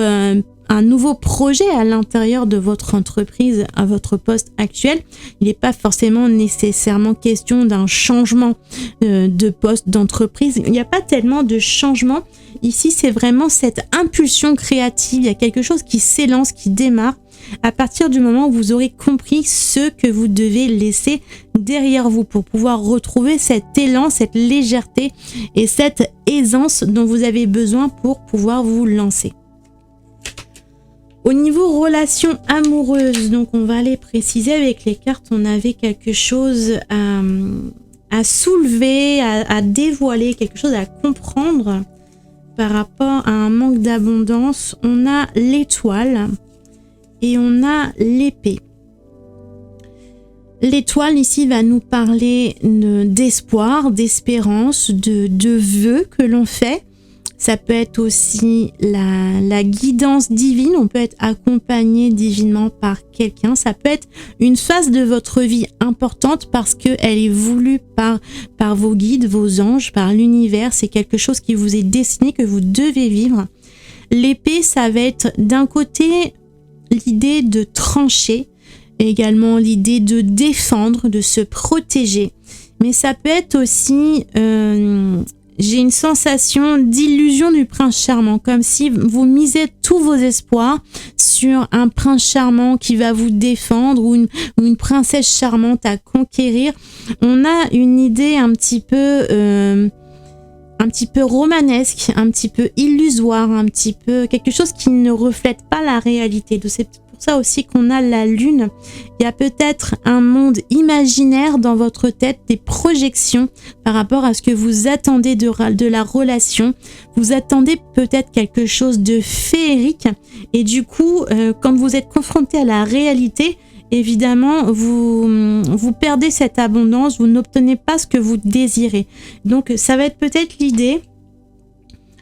un nouveau projet à l'intérieur de votre entreprise, à votre poste actuel. Il n'est pas forcément nécessairement question d'un changement de poste, d'entreprise. Il n'y a pas tellement de changement. Ici, c'est vraiment cette impulsion créative. Il y a quelque chose qui s'élance, qui démarre à partir du moment où vous aurez compris ce que vous devez laisser derrière vous pour pouvoir retrouver cet élan, cette légèreté et cette aisance dont vous avez besoin pour pouvoir vous lancer. Au niveau relation amoureuse, donc on va aller préciser avec les cartes, on avait quelque chose à soulever, à dévoiler, quelque chose à comprendre par rapport à un manque d'abondance. On a l'étoile et on a l'épée. L'étoile ici va nous parler d'espoir, d'espérance, de vœux que l'on fait. Ça peut être aussi la guidance divine, on peut être accompagné divinement par quelqu'un. Ça peut être une phase de votre vie importante parce qu'elle est voulue par vos guides, vos anges, par l'univers. C'est quelque chose qui vous est destiné, que vous devez vivre. L'épée, ça va être d'un côté l'idée de trancher, également l'idée de défendre, de se protéger. Mais ça peut être aussi, j'ai une sensation d'illusion du prince charmant, comme si vous misez tous vos espoirs sur un prince charmant qui va vous défendre, ou une princesse charmante à conquérir. On a une idée un petit peu romanesque, un petit peu illusoire, un petit peu quelque chose qui ne reflète pas la réalité. C'est pour ça aussi qu'on a la lune. Il y a peut-être un monde imaginaire dans votre tête, des projections par rapport à ce que vous attendez de la relation. Vous attendez peut-être quelque chose de féerique, et du coup, quand vous êtes confronté à la réalité, évidemment, vous perdez cette abondance, vous n'obtenez pas ce que vous désirez. Donc, ça va être peut-être l'idée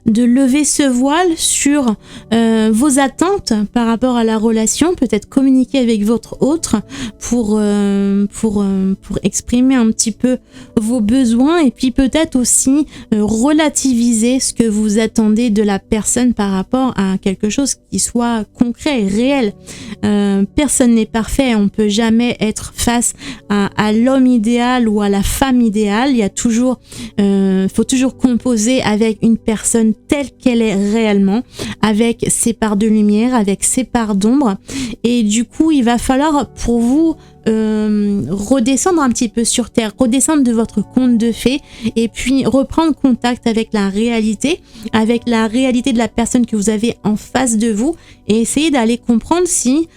de lever ce voile sur vos attentes par rapport à la relation, peut-être communiquer avec votre autre pour exprimer un petit peu vos besoins et puis peut-être aussi relativiser ce que vous attendez de la personne par rapport à quelque chose qui soit concret et réel. Personne n'est parfait, on peut jamais être face à l'homme idéal ou à la femme idéale. Il y a toujours, faut toujours composer avec une personne telle qu'elle est réellement, avec ses parts de lumière, avec ses parts d'ombre. Et du coup, il va falloir pour vous redescendre un petit peu sur terre, redescendre de votre conte de fées et puis reprendre contact avec la réalité de la personne que vous avez en face de vous et essayer d'aller comprendre si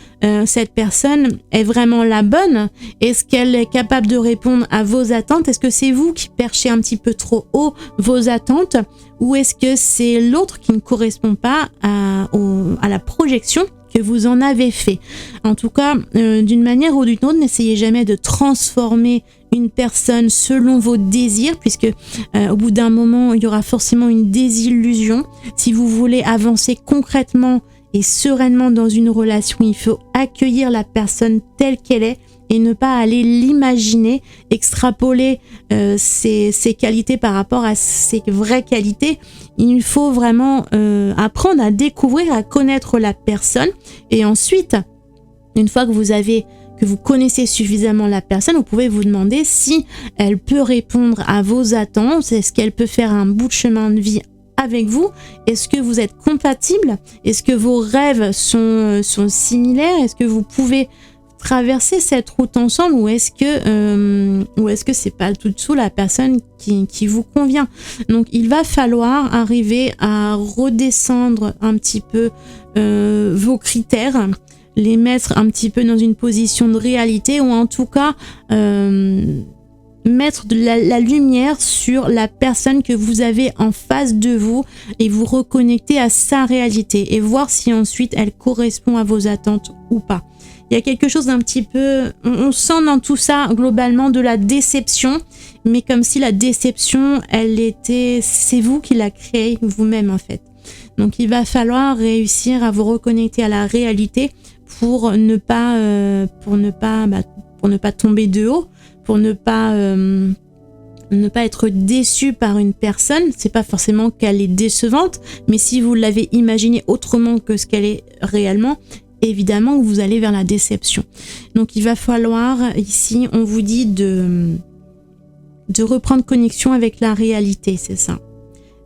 cette personne est vraiment la bonne. Est-ce qu'elle est capable de répondre à vos attentes? Est-ce que c'est vous qui perchez un petit peu trop haut vos attentes ou est-ce que c'est l'autre qui ne correspond pas à la projection que vous en avez fait? En tout cas, d'une manière ou d'une autre, n'essayez jamais de transformer une personne selon vos désirs, puisque au bout d'un moment, il y aura forcément une désillusion. Si vous voulez avancer concrètement et sereinement dans une relation, il faut accueillir la personne telle qu'elle est et ne pas aller l'imaginer, extrapoler ses qualités par rapport à ses vraies qualités. Il faut vraiment apprendre à découvrir, à connaître la personne et ensuite, une fois que vous connaissez suffisamment la personne, vous pouvez vous demander si elle peut répondre à vos attentes, est-ce qu'elle peut faire un bout de chemin de vie avec vous, est-ce que vous êtes compatibles, est-ce que vos rêves sont similaires, est-ce que vous pouvez traverser cette route ensemble ou est-ce que c'est pas tout dessous la personne qui vous convient. Donc il va falloir arriver à redescendre un petit peu vos critères, les mettre un petit peu dans une position de réalité ou en tout cas mettre de la lumière sur la personne que vous avez en face de vous et vous reconnecter à sa réalité et voir si ensuite elle correspond à vos attentes ou pas. Il y a quelque chose d'un petit peu, on sent dans tout ça globalement de la déception, mais comme si la déception, c'est vous qui la créez vous-même en fait. Donc il va falloir réussir à vous reconnecter à la réalité pour ne pas tomber de haut, pour ne pas être déçu par une personne. C'est pas forcément qu'elle est décevante, mais si vous l'avez imaginée autrement que ce qu'elle est réellement, évidemment vous allez vers la déception. Donc il va falloir ici, on vous dit de reprendre connexion avec la réalité, c'est ça.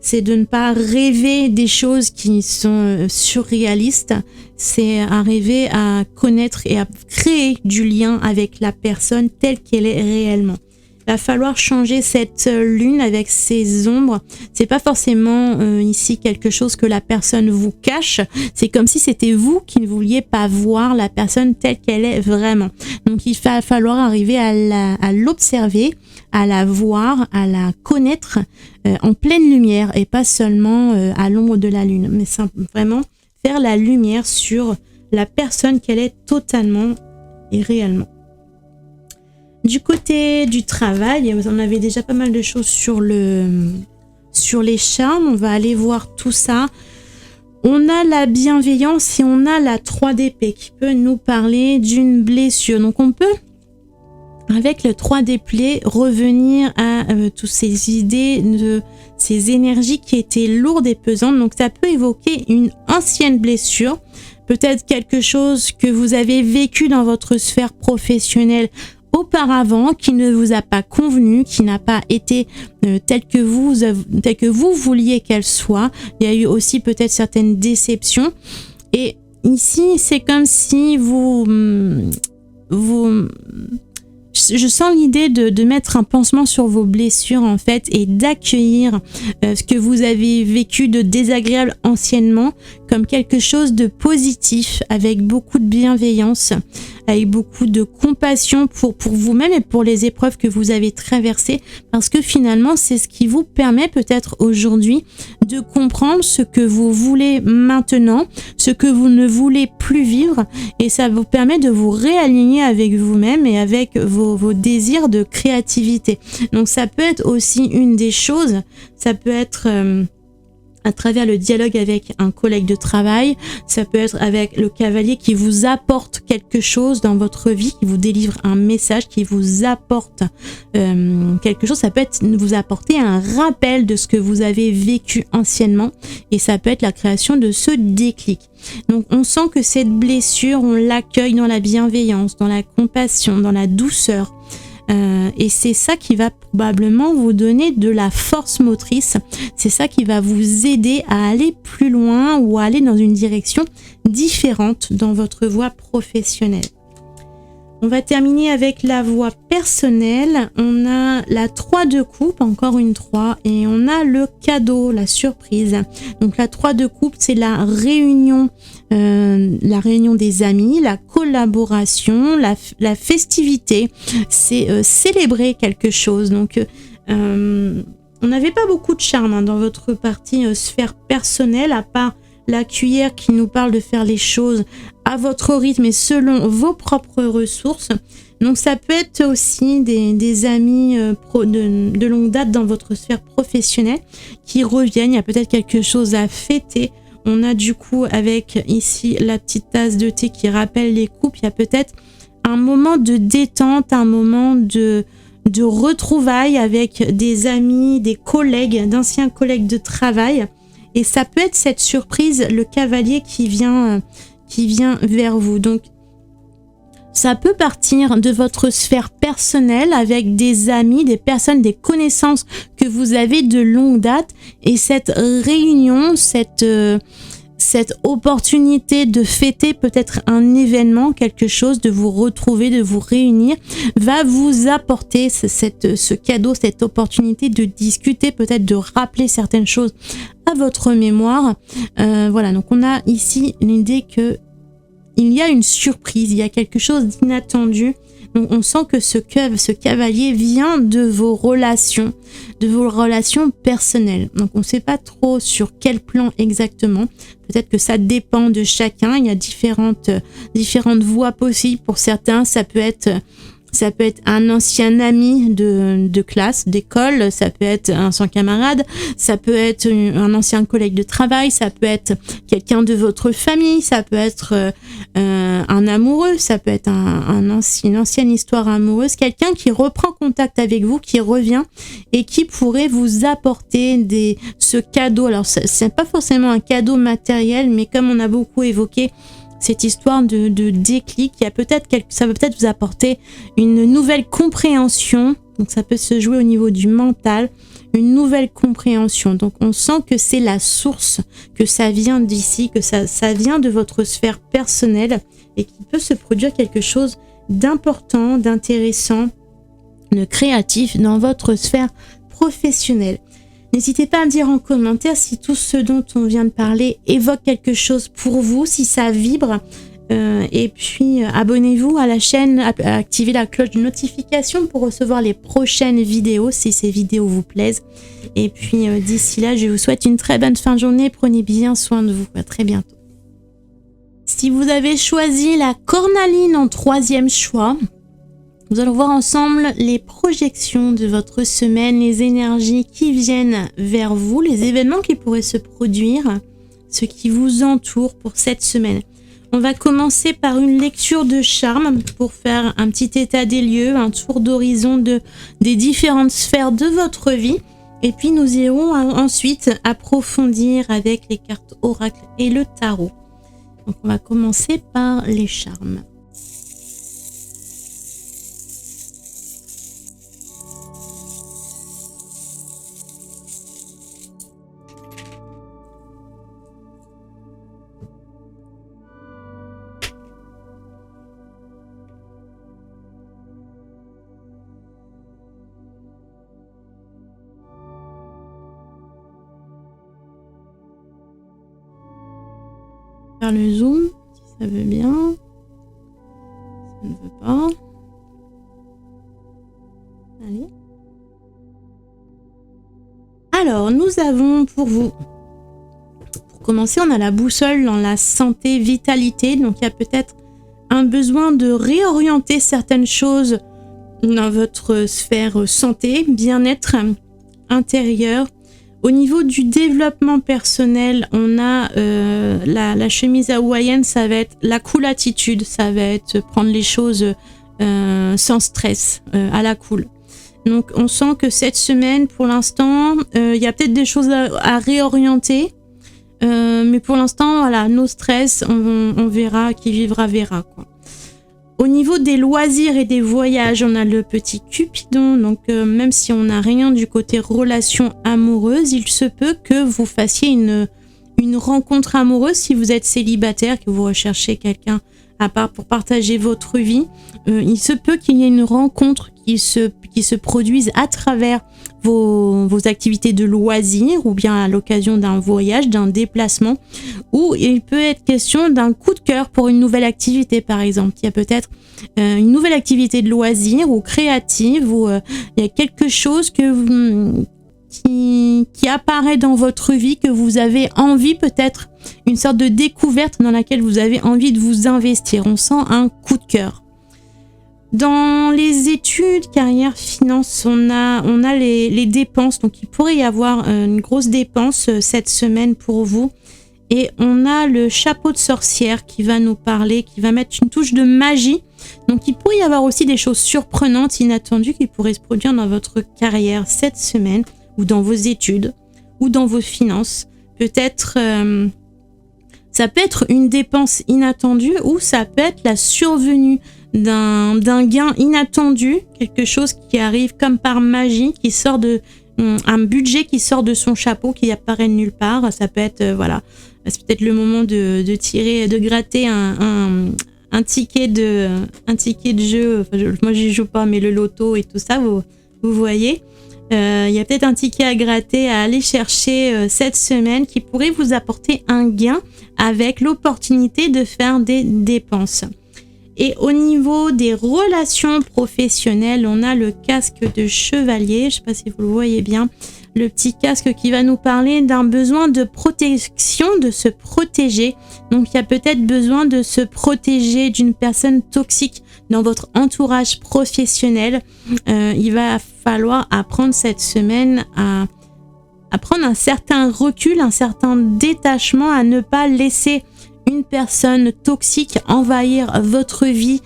C'est de ne pas rêver des choses qui sont surréalistes, c'est arriver à connaître et à créer du lien avec la personne telle qu'elle est réellement. Il va falloir changer cette lune avec ses ombres. C'est pas forcément ici quelque chose que la personne vous cache. C'est comme si c'était vous qui ne vouliez pas voir la personne telle qu'elle est vraiment. Donc il va falloir arriver à l'observer, à la voir, à la connaître en pleine lumière et pas seulement à l'ombre de la lune. Mais vraiment faire la lumière sur la personne qu'elle est totalement et réellement. Du côté du travail, on avait déjà pas mal de choses sur les charmes. On va aller voir tout ça. On a la bienveillance et on a la 3 d'épée qui peut nous parler d'une blessure. Donc on peut, avec le 3 d'épée, revenir à toutes ces idées, ces énergies qui étaient lourdes et pesantes. Donc ça peut évoquer une ancienne blessure, peut-être quelque chose que vous avez vécu dans votre sphère professionnelle auparavant, qui ne vous a pas convenu, qui n'a pas été telle que vous vouliez qu'elle soit. Il y a eu aussi peut-être certaines déceptions. Et ici, c'est comme si je sens l'idée de mettre un pansement sur vos blessures en fait et d'accueillir ce que vous avez vécu de désagréable anciennement comme quelque chose de positif avec beaucoup de bienveillance, avec beaucoup de compassion pour vous-même et pour les épreuves que vous avez traversées, parce que finalement, c'est ce qui vous permet peut-être aujourd'hui de comprendre ce que vous voulez maintenant, ce que vous ne voulez plus vivre, et ça vous permet de vous réaligner avec vous-même et avec vos désirs de créativité. Donc ça peut être aussi une des choses, ça peut être à travers le dialogue avec un collègue de travail, ça peut être avec le cavalier qui vous apporte quelque chose dans votre vie, qui vous délivre un message, qui vous apporte quelque chose, ça peut être vous apporter un rappel de ce que vous avez vécu anciennement, et ça peut être la création de ce déclic. Donc on sent que cette blessure, on l'accueille dans la bienveillance, dans la compassion, dans la douceur. Et c'est ça qui va probablement vous donner de la force motrice, c'est ça qui va vous aider à aller plus loin ou à aller dans une direction différente dans votre voie professionnelle. On va terminer avec la voie personnelle. On a la 3 de coupe, encore une 3, et on a le cadeau, la surprise. Donc la 3 de coupe, c'est la réunion des amis, la collaboration, la festivité. C'est célébrer quelque chose. Donc on n'avait pas beaucoup de charme dans votre partie sphère personnelle, à part la cuillère qui nous parle de faire les choses à votre rythme et selon vos propres ressources. Donc ça peut être aussi des amis de longue date dans votre sphère professionnelle qui reviennent. Il y a peut-être quelque chose à fêter. On a du coup avec ici la petite tasse de thé qui rappelle les coupes. Il y a peut-être un moment de détente, un moment de retrouvailles avec des amis, des collègues, d'anciens collègues de travail. Et ça peut être cette surprise, le cavalier qui vient vers vous. Donc, ça peut partir de votre sphère personnelle avec des amis, des personnes, des connaissances que vous avez de longue date. Et cette réunion, cette opportunité de fêter peut-être un événement, quelque chose, de vous retrouver, de vous réunir, va vous apporter ce cadeau, cette opportunité de discuter, peut-être de rappeler certaines choses à votre mémoire. Voilà, donc on a ici l'idée que il y a une surprise, il y a quelque chose d'inattendu. Donc on sent que ce cavalier vient de vos relations personnelles. Donc on ne sait pas trop sur quel plan exactement. Peut-être que ça dépend de chacun. Il y a différentes voies possibles. Pour certains, ça peut être un ancien ami de classe, d'école, ça peut être un ancien camarade, ça peut être un ancien collègue de travail, ça peut être quelqu'un de votre famille, ça peut être un amoureux, ça peut être une ancienne histoire amoureuse, quelqu'un qui reprend contact avec vous, qui revient et qui pourrait vous apporter ce cadeau. Alors, c'est pas forcément un cadeau matériel, mais comme on a beaucoup évoqué cette histoire de déclic, ça va peut-être vous apporter une nouvelle compréhension. Donc ça peut se jouer au niveau du mental, une nouvelle compréhension. Donc on sent que c'est la source, que ça vient d'ici, que ça vient de votre sphère personnelle et qu'il peut se produire quelque chose d'important, d'intéressant, de créatif dans votre sphère professionnelle. N'hésitez pas à me dire en commentaire si tout ce dont on vient de parler évoque quelque chose pour vous, si ça vibre. Et puis abonnez-vous à la chaîne, activez la cloche de notification pour recevoir les prochaines vidéos si ces vidéos vous plaisent. Et puis d'ici là, je vous souhaite une très bonne fin de journée. Prenez bien soin de vous. À très bientôt. Si vous avez choisi la cornaline en 3e choix, nous allons voir ensemble les projections de votre semaine, les énergies qui viennent vers vous, les événements qui pourraient se produire, ce qui vous entoure pour cette semaine. On va commencer par une lecture de charme pour faire un petit état des lieux, un tour d'horizon des différentes sphères de votre vie. Et puis nous irons ensuite approfondir avec les cartes oracle et le tarot. Donc on va commencer par les charmes. Faire le zoom, si ça veut bien. veut pas. Allez. Alors, nous avons pour vous, pour commencer, on a la boussole dans la santé, vitalité. Donc, il y a peut-être un besoin de réorienter certaines choses dans votre sphère santé, bien-être intérieur. Au niveau du développement personnel, on a la chemise hawaïenne, ça va être la cool attitude, ça va être prendre les choses sans stress, à la cool. Donc on sent que cette semaine, pour l'instant, il y a peut-être des choses à réorienter, mais pour l'instant, voilà, no stress, on verra, qui vivra verra, quoi. Au niveau des loisirs et des voyages, on a le petit Cupidon. Donc, même si on n'a rien du côté relation amoureuse, il se peut que vous fassiez une rencontre amoureuse si vous êtes célibataire, que vous recherchez quelqu'un à part pour partager votre vie. Il se peut qu'il y ait une rencontre qui se produise à travers vos activités de loisirs ou bien à l'occasion d'un voyage, d'un déplacement, ou il peut être question d'un coup de cœur pour une nouvelle activité, par exemple. Il y a peut-être une nouvelle activité de loisirs ou créative, ou il y a quelque chose qui apparaît dans votre vie, que vous avez envie, peut-être une sorte de découverte dans laquelle vous avez envie de vous investir. On sent un coup de cœur. Dans les études, carrière, finance, on a les dépenses. Donc, il pourrait y avoir une grosse dépense cette semaine pour vous. Et on a le chapeau de sorcière qui va nous parler, qui va mettre une touche de magie. Donc, il pourrait y avoir aussi des choses surprenantes, inattendues, qui pourraient se produire dans votre carrière cette semaine, ou dans vos études, ou dans vos finances. Peut-être, ça peut être une dépense inattendue, ou ça peut être la survenue d'un gain inattendu, quelque chose qui arrive comme par magie, qui sort un budget qui sort de son chapeau, qui apparaît de nulle part. Ça peut être, voilà, c'est peut-être le moment de tirer, de gratter un ticket de jeu. Enfin, moi j'y joue pas, mais le loto et tout ça, vous voyez. Il y a peut-être un ticket à gratter, à aller chercher cette semaine, qui pourrait vous apporter un gain avec l'opportunité de faire des dépenses. Et au niveau des relations professionnelles, on a le casque de chevalier. Je ne sais pas si vous le voyez bien. Le petit casque qui va nous parler d'un besoin de protection, de se protéger. Donc, il y a peut-être besoin de se protéger d'une personne toxique dans votre entourage professionnel. Il va falloir apprendre cette semaine à prendre un certain recul, un certain détachement, à ne pas laisser une personne toxique envahir votre vie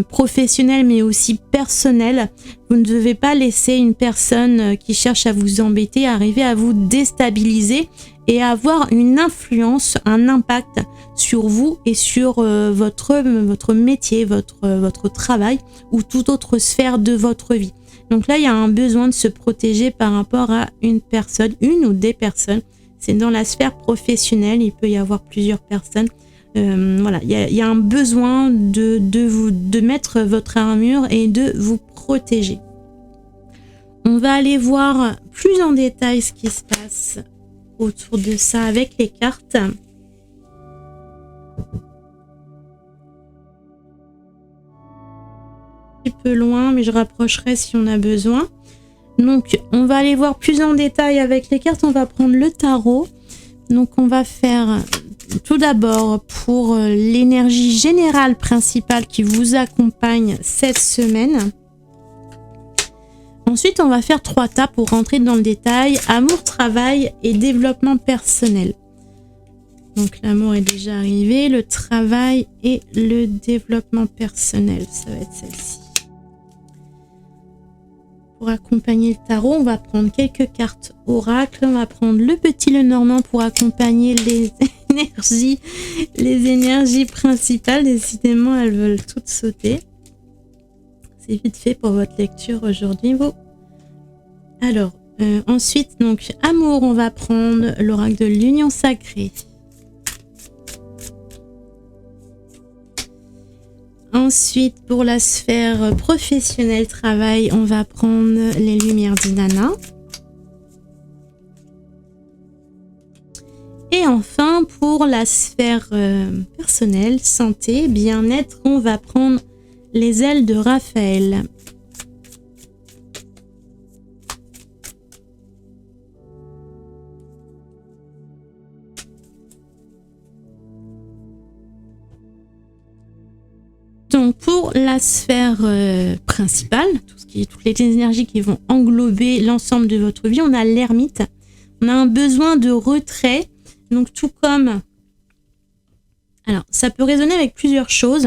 professionnelle, mais aussi personnelle. Vous ne devez pas laisser une personne qui cherche à vous embêter arriver à vous déstabiliser et avoir une influence, un impact sur vous et sur votre métier, votre travail ou toute autre sphère de votre vie. Donc là, il y a un besoin de se protéger par rapport à une personne, une ou des personnes. C'est dans la sphère professionnelle, il peut y avoir plusieurs personnes. Voilà, il y a un besoin de mettre votre armure et de vous protéger. On va aller voir plus en détail ce qui se passe autour de ça avec les cartes. Un petit peu loin, mais je rapprocherai si on a besoin. Donc, on va aller voir plus en détail avec les cartes. On va prendre le tarot. Donc, on va faire tout d'abord pour l'énergie générale principale qui vous accompagne cette semaine. Ensuite, on va faire 3 tas pour rentrer dans le détail. Amour, travail et développement personnel. Donc, l'amour est déjà arrivé. Le travail et le développement personnel. Ça va être celle-ci. Pour accompagner le tarot, on va prendre quelques cartes oracle. On va prendre le petit Lenormand pour accompagner les énergies principales. Décidément, elles veulent toutes sauter. C'est vite fait pour votre lecture aujourd'hui, vous. Alors, ensuite, donc, amour, on va prendre l'oracle de l'union sacrée. Ensuite, pour la sphère professionnelle, travail, on va prendre les lumières d'Inanna. Et enfin, pour la sphère personnelle, santé, bien-être, on va prendre Les ailes de Raphaël. Donc pour la sphère principale, toutes les énergies qui vont englober l'ensemble de votre vie, on a l'ermite. On a un besoin de retrait. Donc tout comme... Alors ça peut résonner avec plusieurs choses.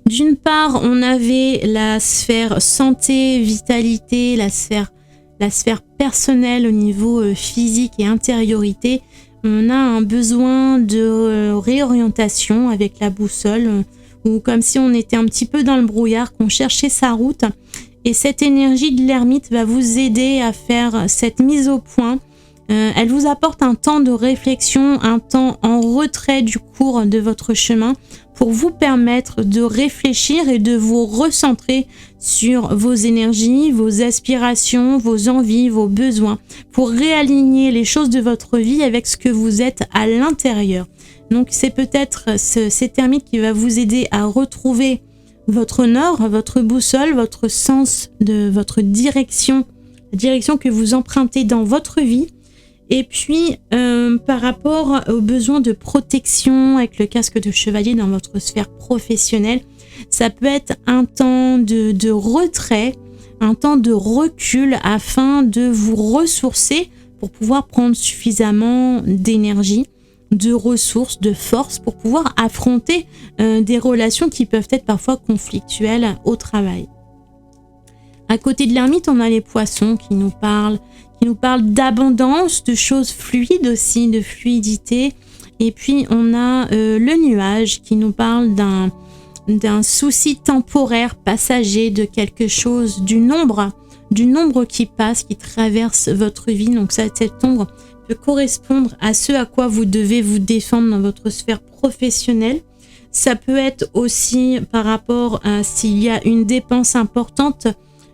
D'une part, on avait la sphère santé, vitalité, la sphère personnelle au niveau physique et intériorité. On a un besoin de réorientation avec la boussole, ou comme si on était un petit peu dans le brouillard, qu'on cherchait sa route. Et cette énergie de l'ermite va vous aider à faire cette mise au point. Elle vous apporte un temps de réflexion, un temps en retrait du cours de votre chemin pour vous permettre de réfléchir et de vous recentrer sur vos énergies, vos aspirations, vos envies, vos besoins, pour réaligner les choses de votre vie avec ce que vous êtes à l'intérieur. Donc c'est peut-être cet ermite qui va vous aider à retrouver votre nord, votre boussole, votre sens de votre direction, la direction que vous empruntez dans votre vie. Et puis, par rapport aux besoins de protection avec le casque de chevalier dans votre sphère professionnelle, ça peut être un temps de retrait, un temps de recul afin de vous ressourcer pour pouvoir prendre suffisamment d'énergie, de ressources, de force pour pouvoir affronter des relations qui peuvent être parfois conflictuelles au travail. À côté de l'ermite, on a les poissons qui nous parlent d'abondance, de choses fluides aussi, de fluidité. Et puis on a le nuage qui nous parle d'un souci temporaire, passager, de quelque chose, du nombre qui passe, qui traverse votre vie. Donc cette ombre peut correspondre à ce à quoi vous devez vous défendre dans votre sphère professionnelle. Ça peut être aussi par rapport à s'il y a une dépense importante,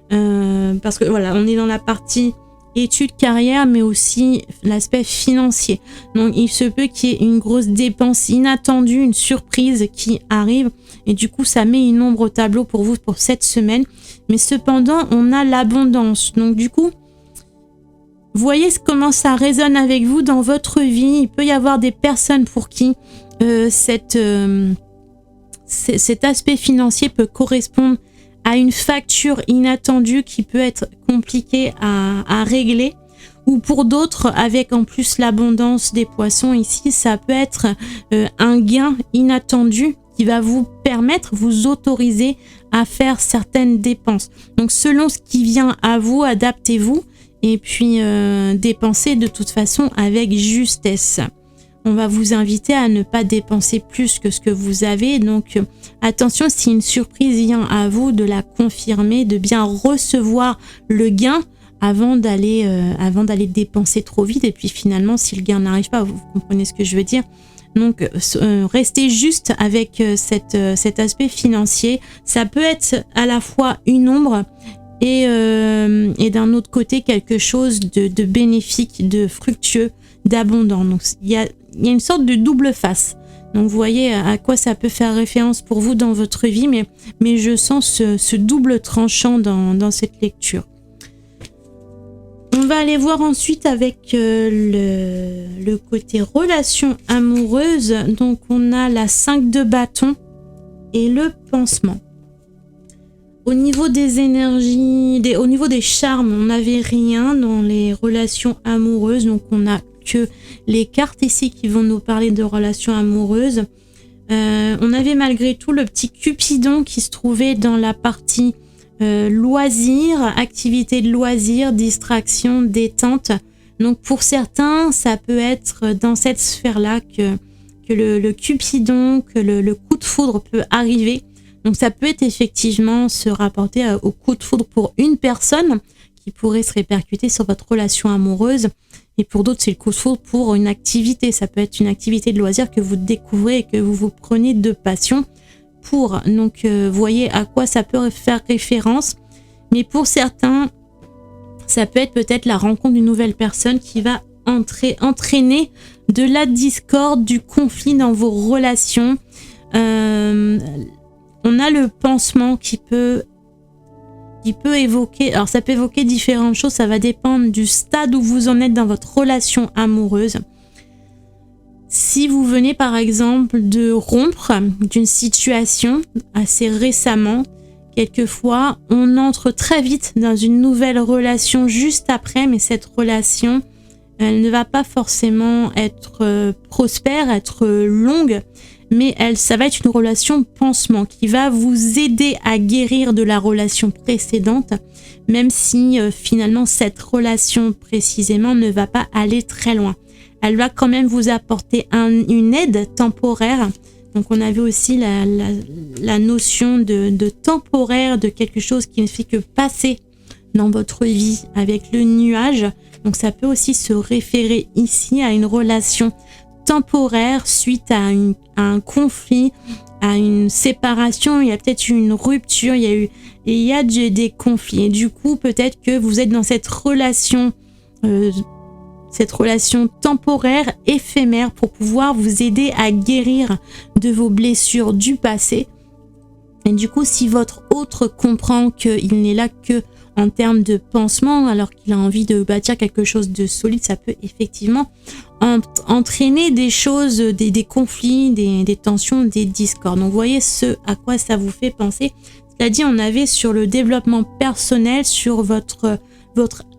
parce que voilà, on est dans la partie études, carrière, mais aussi l'aspect financier. Donc il se peut qu'il y ait une grosse dépense inattendue, une surprise qui arrive, et du coup ça met une ombre au tableau pour vous pour cette semaine. Mais cependant, on a l'abondance. Donc du coup, voyez comment ça résonne avec vous dans votre vie. Il peut y avoir des personnes pour qui cet aspect financier peut correspondre à une facture inattendue qui peut être compliquée à régler, ou pour d'autres, avec en plus l'abondance des poissons ici, ça peut être un gain inattendu qui va vous permettre, vous autoriser à faire certaines dépenses. Donc selon ce qui vient à vous, adaptez-vous et puis dépensez de toute façon avec justesse. On va vous inviter à ne pas dépenser plus que ce que vous avez. Donc attention, si une surprise vient à vous, de la confirmer, de bien recevoir le gain avant d'aller dépenser trop vite. Et puis finalement, si le gain n'arrive pas, vous comprenez ce que je veux dire. Donc restez juste avec cet aspect financier. Ça peut être à la fois une ombre et d'un autre côté quelque chose de bénéfique, de fructueux, d'abondant. Donc il y a une sorte de double face. Donc vous voyez à quoi ça peut faire référence pour vous dans votre vie, mais je sens ce double tranchant dans cette lecture. On va aller voir ensuite avec le côté relation amoureuse. Donc on a la 5 de bâton et le pansement. Au niveau des énergies, au niveau des charmes, on n'avait rien dans les relations amoureuses. Donc on a que les cartes ici qui vont nous parler de relations amoureuses. On avait malgré tout le petit Cupidon qui se trouvait dans la partie loisirs, activités de loisirs, distraction, détente. Donc pour certains, ça peut être dans cette sphère-là que le Cupidon, que le coup de foudre peut arriver. Donc ça peut être effectivement se rapporter au coup de foudre pour une personne qui pourrait se répercuter sur votre relation amoureuse. Et pour d'autres, c'est le coup de foudre pour une activité. Ça peut être une activité de loisir que vous découvrez et que vous vous prenez de passion pour. Donc, voyez à quoi ça peut faire référence. Mais pour certains, ça peut être peut-être la rencontre d'une nouvelle personne qui va entraîner de la discorde, du conflit dans vos relations. On on a le pansement qui peut évoquer, alors ça peut évoquer différentes choses, ça va dépendre du stade où vous en êtes dans votre relation amoureuse. Si vous venez par exemple de rompre d'une situation assez récemment, quelquefois on entre très vite dans une nouvelle relation juste après, mais cette relation, elle ne va pas forcément être prospère, être longue, mais ça va être une relation pansement qui va vous aider à guérir de la relation précédente, même si finalement cette relation précisément ne va pas aller très loin. Elle va quand même vous apporter une aide temporaire. Donc on avait aussi la notion de temporaire, de quelque chose qui ne fait que passer dans votre vie avec le nuage. Donc ça peut aussi se référer ici à une relation temporaire suite à un conflit, à une séparation, il y a peut-être eu une rupture, il y a des conflits. Et du coup, peut-être que vous êtes dans cette relation temporaire, éphémère, pour pouvoir vous aider à guérir de vos blessures du passé. Et du coup, si votre autre comprend qu'il n'est là que en termes de pansement, alors qu'il a envie de bâtir quelque chose de solide, ça peut effectivement entraîner des choses, des conflits, des tensions, des discordes. Donc, vous voyez ce à quoi ça vous fait penser. C'est-à-dire, on avait sur le développement personnel, sur votre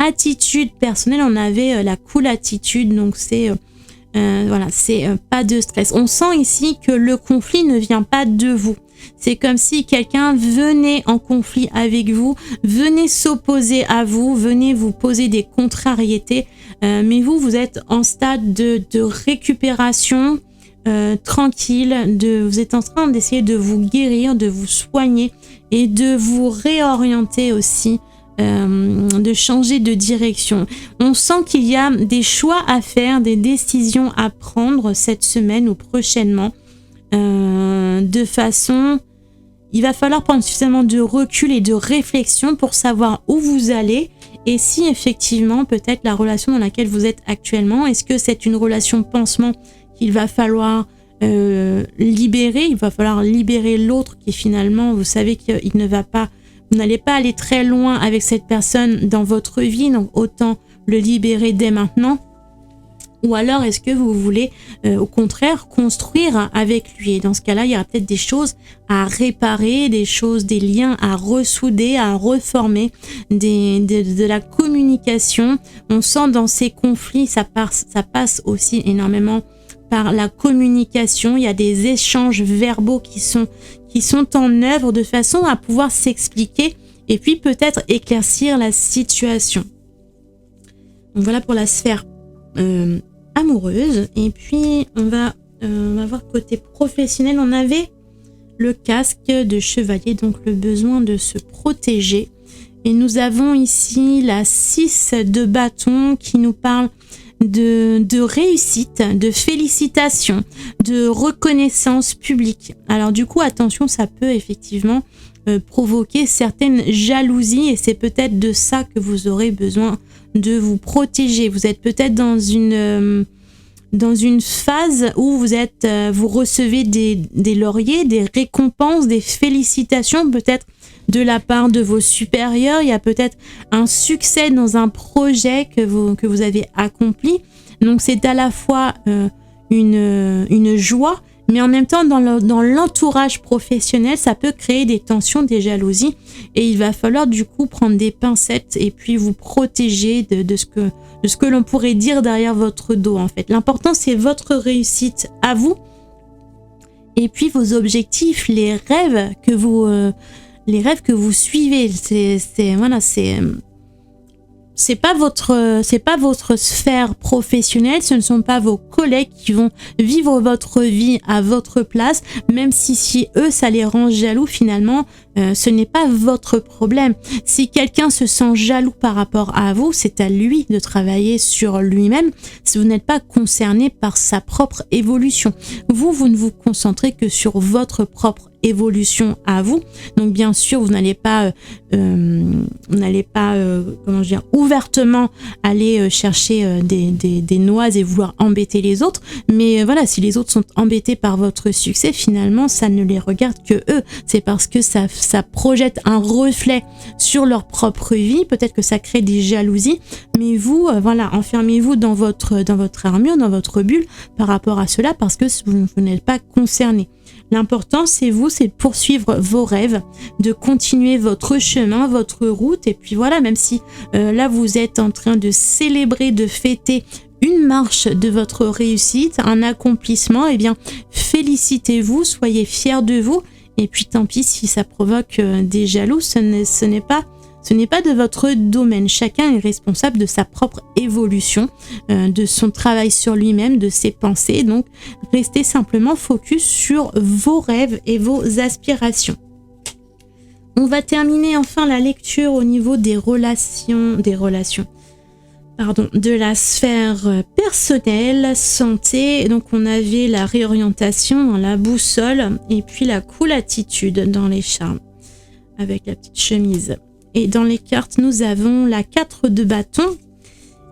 attitude personnelle, on avait la cool attitude. Donc, c'est pas de stress. On sent ici que le conflit ne vient pas de vous. C'est comme si quelqu'un venait en conflit avec vous, venait s'opposer à vous, venait vous poser des contrariétés, mais vous êtes en stade de récupération tranquille, vous êtes en train d'essayer de vous guérir, de vous soigner et de vous réorienter aussi, de changer de direction. On sent qu'il y a des choix à faire, des décisions à prendre cette semaine ou prochainement. De façon, il va falloir prendre suffisamment de recul et de réflexion pour savoir où vous allez et si effectivement peut-être la relation dans laquelle vous êtes actuellement, est-ce que c'est une relation pansement qu'il va falloir libérer, il va falloir libérer l'autre qui finalement, vous savez qu'il ne va pas, vous n'allez pas aller très loin avec cette personne dans votre vie, donc autant le libérer dès maintenant. Ou alors, est-ce que vous voulez, au contraire, construire avec lui? Et dans ce cas-là, il y aura peut-être des choses à réparer, des liens à ressouder, à reformer, de la communication. On sent dans ces conflits, ça passe aussi énormément par la communication. Il y a des échanges verbaux qui sont en œuvre de façon à pouvoir s'expliquer et puis peut-être éclaircir la situation. Donc voilà pour la sphère amoureuse. Et puis on va voir côté professionnel, on avait le casque de chevalier, donc le besoin de se protéger. Et nous avons ici la 6 de bâton qui nous parle de réussite, de félicitations, de reconnaissance publique. Alors du coup, attention, ça peut effectivement provoquer certaines jalousies et c'est peut-être de ça que vous aurez besoin de vous protéger. Vous êtes peut-être dans une phase où vous recevez des lauriers, des récompenses, des félicitations peut-être de la part de vos supérieurs. Il y a peut-être un succès dans un projet que vous avez accompli. Donc c'est à la fois une joie, mais en même temps dans l'entourage professionnel, ça peut créer des tensions, des jalousies. Et il va falloir du coup prendre des pincettes et puis vous protéger de ce que l'on pourrait dire derrière votre dos en fait. L'important c'est votre réussite à vous. Et puis vos objectifs, les rêves que vous suivez, c'est pas votre sphère professionnelle, ce ne sont pas vos collègues qui vont vivre votre vie à votre place, même si eux ça les rend jaloux finalement, ce n'est pas votre problème. Si quelqu'un se sent jaloux par rapport à vous, c'est à lui de travailler sur lui-même si vous n'êtes pas concerné par sa propre évolution. Vous ne vous concentrez que sur votre propre évolution à vous. Donc bien sûr, vous n'allez pas comment dire, ouvertement aller chercher des noises et vouloir embêter les autres. Mais voilà, si les autres sont embêtés par votre succès, finalement, ça ne les regarde que eux. C'est parce que ça projette un reflet sur leur propre vie. Peut-être que ça crée des jalousies, mais vous, voilà, enfermez-vous dans votre armure, dans votre bulle par rapport à cela, parce que vous n'êtes pas concerné. L'important, c'est vous, c'est de poursuivre vos rêves, de continuer votre chemin, votre route. Et puis voilà, même si là, vous êtes en train de célébrer, de fêter une marche de votre réussite, un accomplissement, eh bien, félicitez-vous, soyez fiers de vous. Et puis tant pis si ça provoque des jaloux, ce n'est pas de votre domaine. Chacun est responsable de sa propre évolution, de son travail sur lui-même, de ses pensées. Donc, restez simplement focus sur vos rêves et vos aspirations. On va terminer enfin la lecture au niveau de la sphère personnelle, santé. Donc, on avait la réorientation, la boussole, et puis la cool attitude dans les charmes, avec la petite chemise. Et dans les cartes, nous avons la 4 de bâton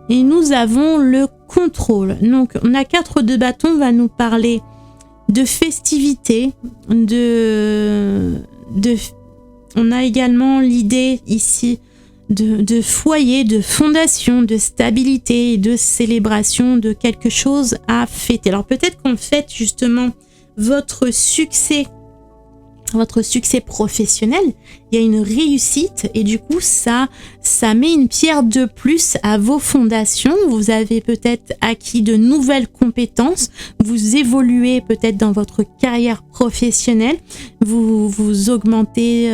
et nous avons le contrôle. Donc, la 4 de bâton va nous parler de festivité, on a également l'idée ici de foyer, de fondation, de stabilité, de célébration, de quelque chose à fêter. Alors, peut-être qu'on fête justement votre succès professionnel, il y a une réussite et du coup ça met une pierre de plus à vos fondations. Vous avez peut-être acquis de nouvelles compétences, vous évoluez peut-être dans votre carrière professionnelle, vous augmentez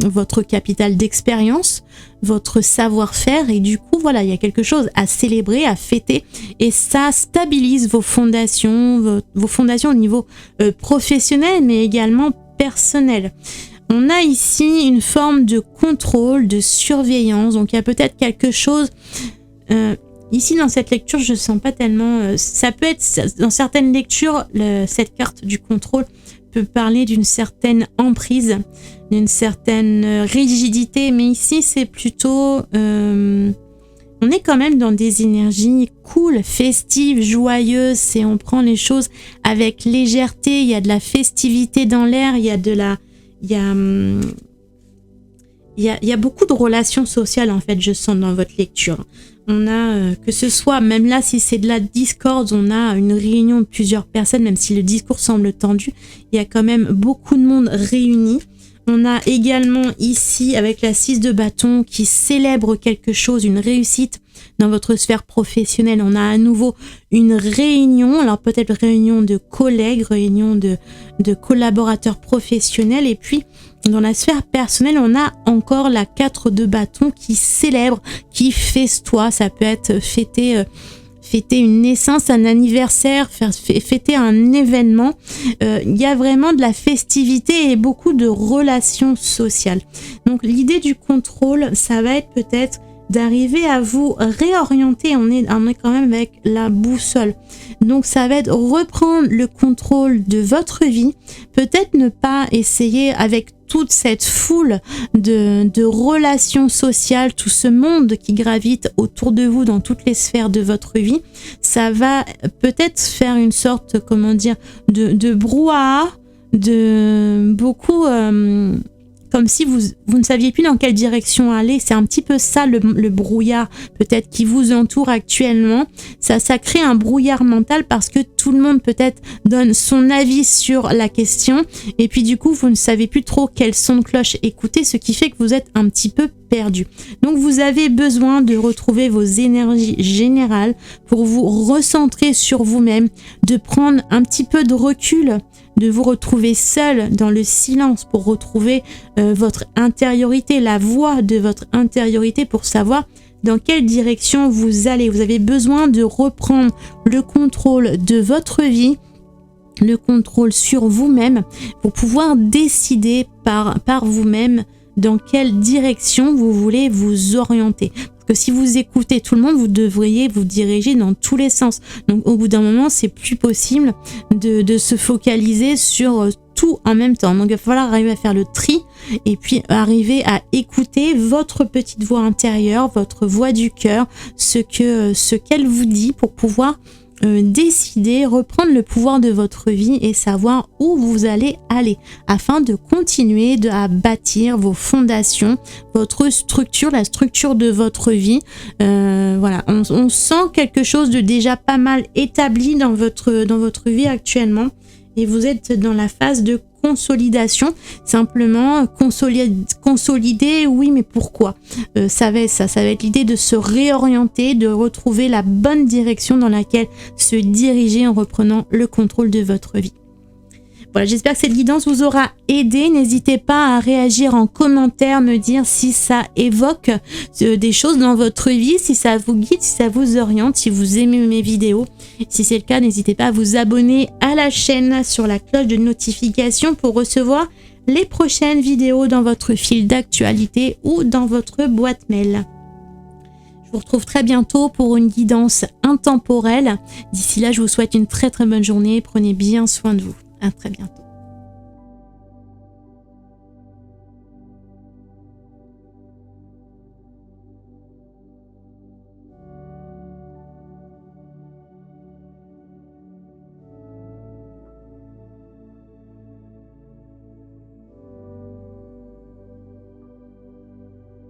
votre capital d'expérience, votre savoir-faire et du coup voilà, il y a quelque chose à célébrer, à fêter et ça stabilise vos fondations au niveau professionnel mais également personnel. On a ici une forme de contrôle, de surveillance. Donc il y a peut-être quelque chose ici dans cette lecture, je sens pas tellement. Ça peut être dans certaines lectures, cette carte du contrôle peut parler d'une certaine emprise, d'une certaine rigidité, mais ici c'est plutôt on est quand même dans des énergies cool, festives, joyeuses, et on prend les choses avec légèreté, il y a de la festivité dans l'air, il y a beaucoup de relations sociales en fait, je sens dans votre lecture. On a, que ce soit, même là si c'est de la discorde, on a une réunion de plusieurs personnes, même si le discours semble tendu, il y a quand même beaucoup de monde réuni. On a également ici, avec la 6 de bâton, qui célèbre quelque chose, une réussite dans votre sphère professionnelle. On a à nouveau une réunion, alors peut-être réunion de collègues, réunion de collaborateurs professionnels. Et puis, dans la sphère personnelle, on a encore la 4 de bâton qui célèbre, qui festoie. Ça peut être fêter une naissance, un anniversaire, fêter un événement. Il y a vraiment de la festivité et beaucoup de relations sociales. Donc l'idée du contrôle, ça va être peut-être d'arriver à vous réorienter. On est quand même avec la boussole. Donc ça va être reprendre le contrôle de votre vie. Peut-être ne pas essayer avec toute cette foule de relations sociales, tout ce monde qui gravite autour de vous dans toutes les sphères de votre vie. Ça va peut-être faire une sorte, de brouhaha, de beaucoup... comme si vous ne saviez plus dans quelle direction aller. C'est un petit peu ça le brouillard peut-être qui vous entoure actuellement. Ça crée un brouillard mental parce que tout le monde peut-être donne son avis sur la question et puis du coup vous ne savez plus trop quel son de cloche écouter, ce qui fait que vous êtes un petit peu perdu. Donc vous avez besoin de retrouver vos énergies générales pour vous recentrer sur vous-même, de prendre un petit peu de recul, de vous retrouver seul dans le silence pour retrouver votre intériorité, la voix de votre intériorité pour savoir dans quelle direction vous allez. Vous avez besoin de reprendre le contrôle de votre vie, le contrôle sur vous-même pour pouvoir décider par vous-même dans quelle direction vous voulez vous orienter. Parce que si vous écoutez tout le monde, vous devriez vous diriger dans tous les sens. Donc au bout d'un moment, c'est plus possible de se focaliser sur tout en même temps. Donc il va falloir arriver à faire le tri et puis arriver à écouter votre petite voix intérieure, votre voix du cœur, ce qu'elle vous dit pour pouvoir décider, reprendre le pouvoir de votre vie et savoir où vous allez aller afin de continuer à bâtir vos fondations, votre structure, la structure de votre vie. Voilà, on sent quelque chose de déjà pas mal établi dans votre vie actuellement et vous êtes dans la phase de consolidation, simplement consolider, oui, mais pourquoi ça va être l'idée de se réorienter, de retrouver la bonne direction dans laquelle se diriger en reprenant le contrôle de votre vie. Voilà, j'espère que cette guidance vous aura aidé. N'hésitez pas à réagir en commentaire, me dire si ça évoque des choses dans votre vie, si ça vous guide, si ça vous oriente, si vous aimez mes vidéos. Si c'est le cas, n'hésitez pas à vous abonner à la chaîne sur la cloche de notification pour recevoir les prochaines vidéos dans votre fil d'actualité ou dans votre boîte mail. Je vous retrouve très bientôt pour une guidance intemporelle. D'ici là, je vous souhaite une très bonne journée. Prenez bien soin de vous. À très bientôt.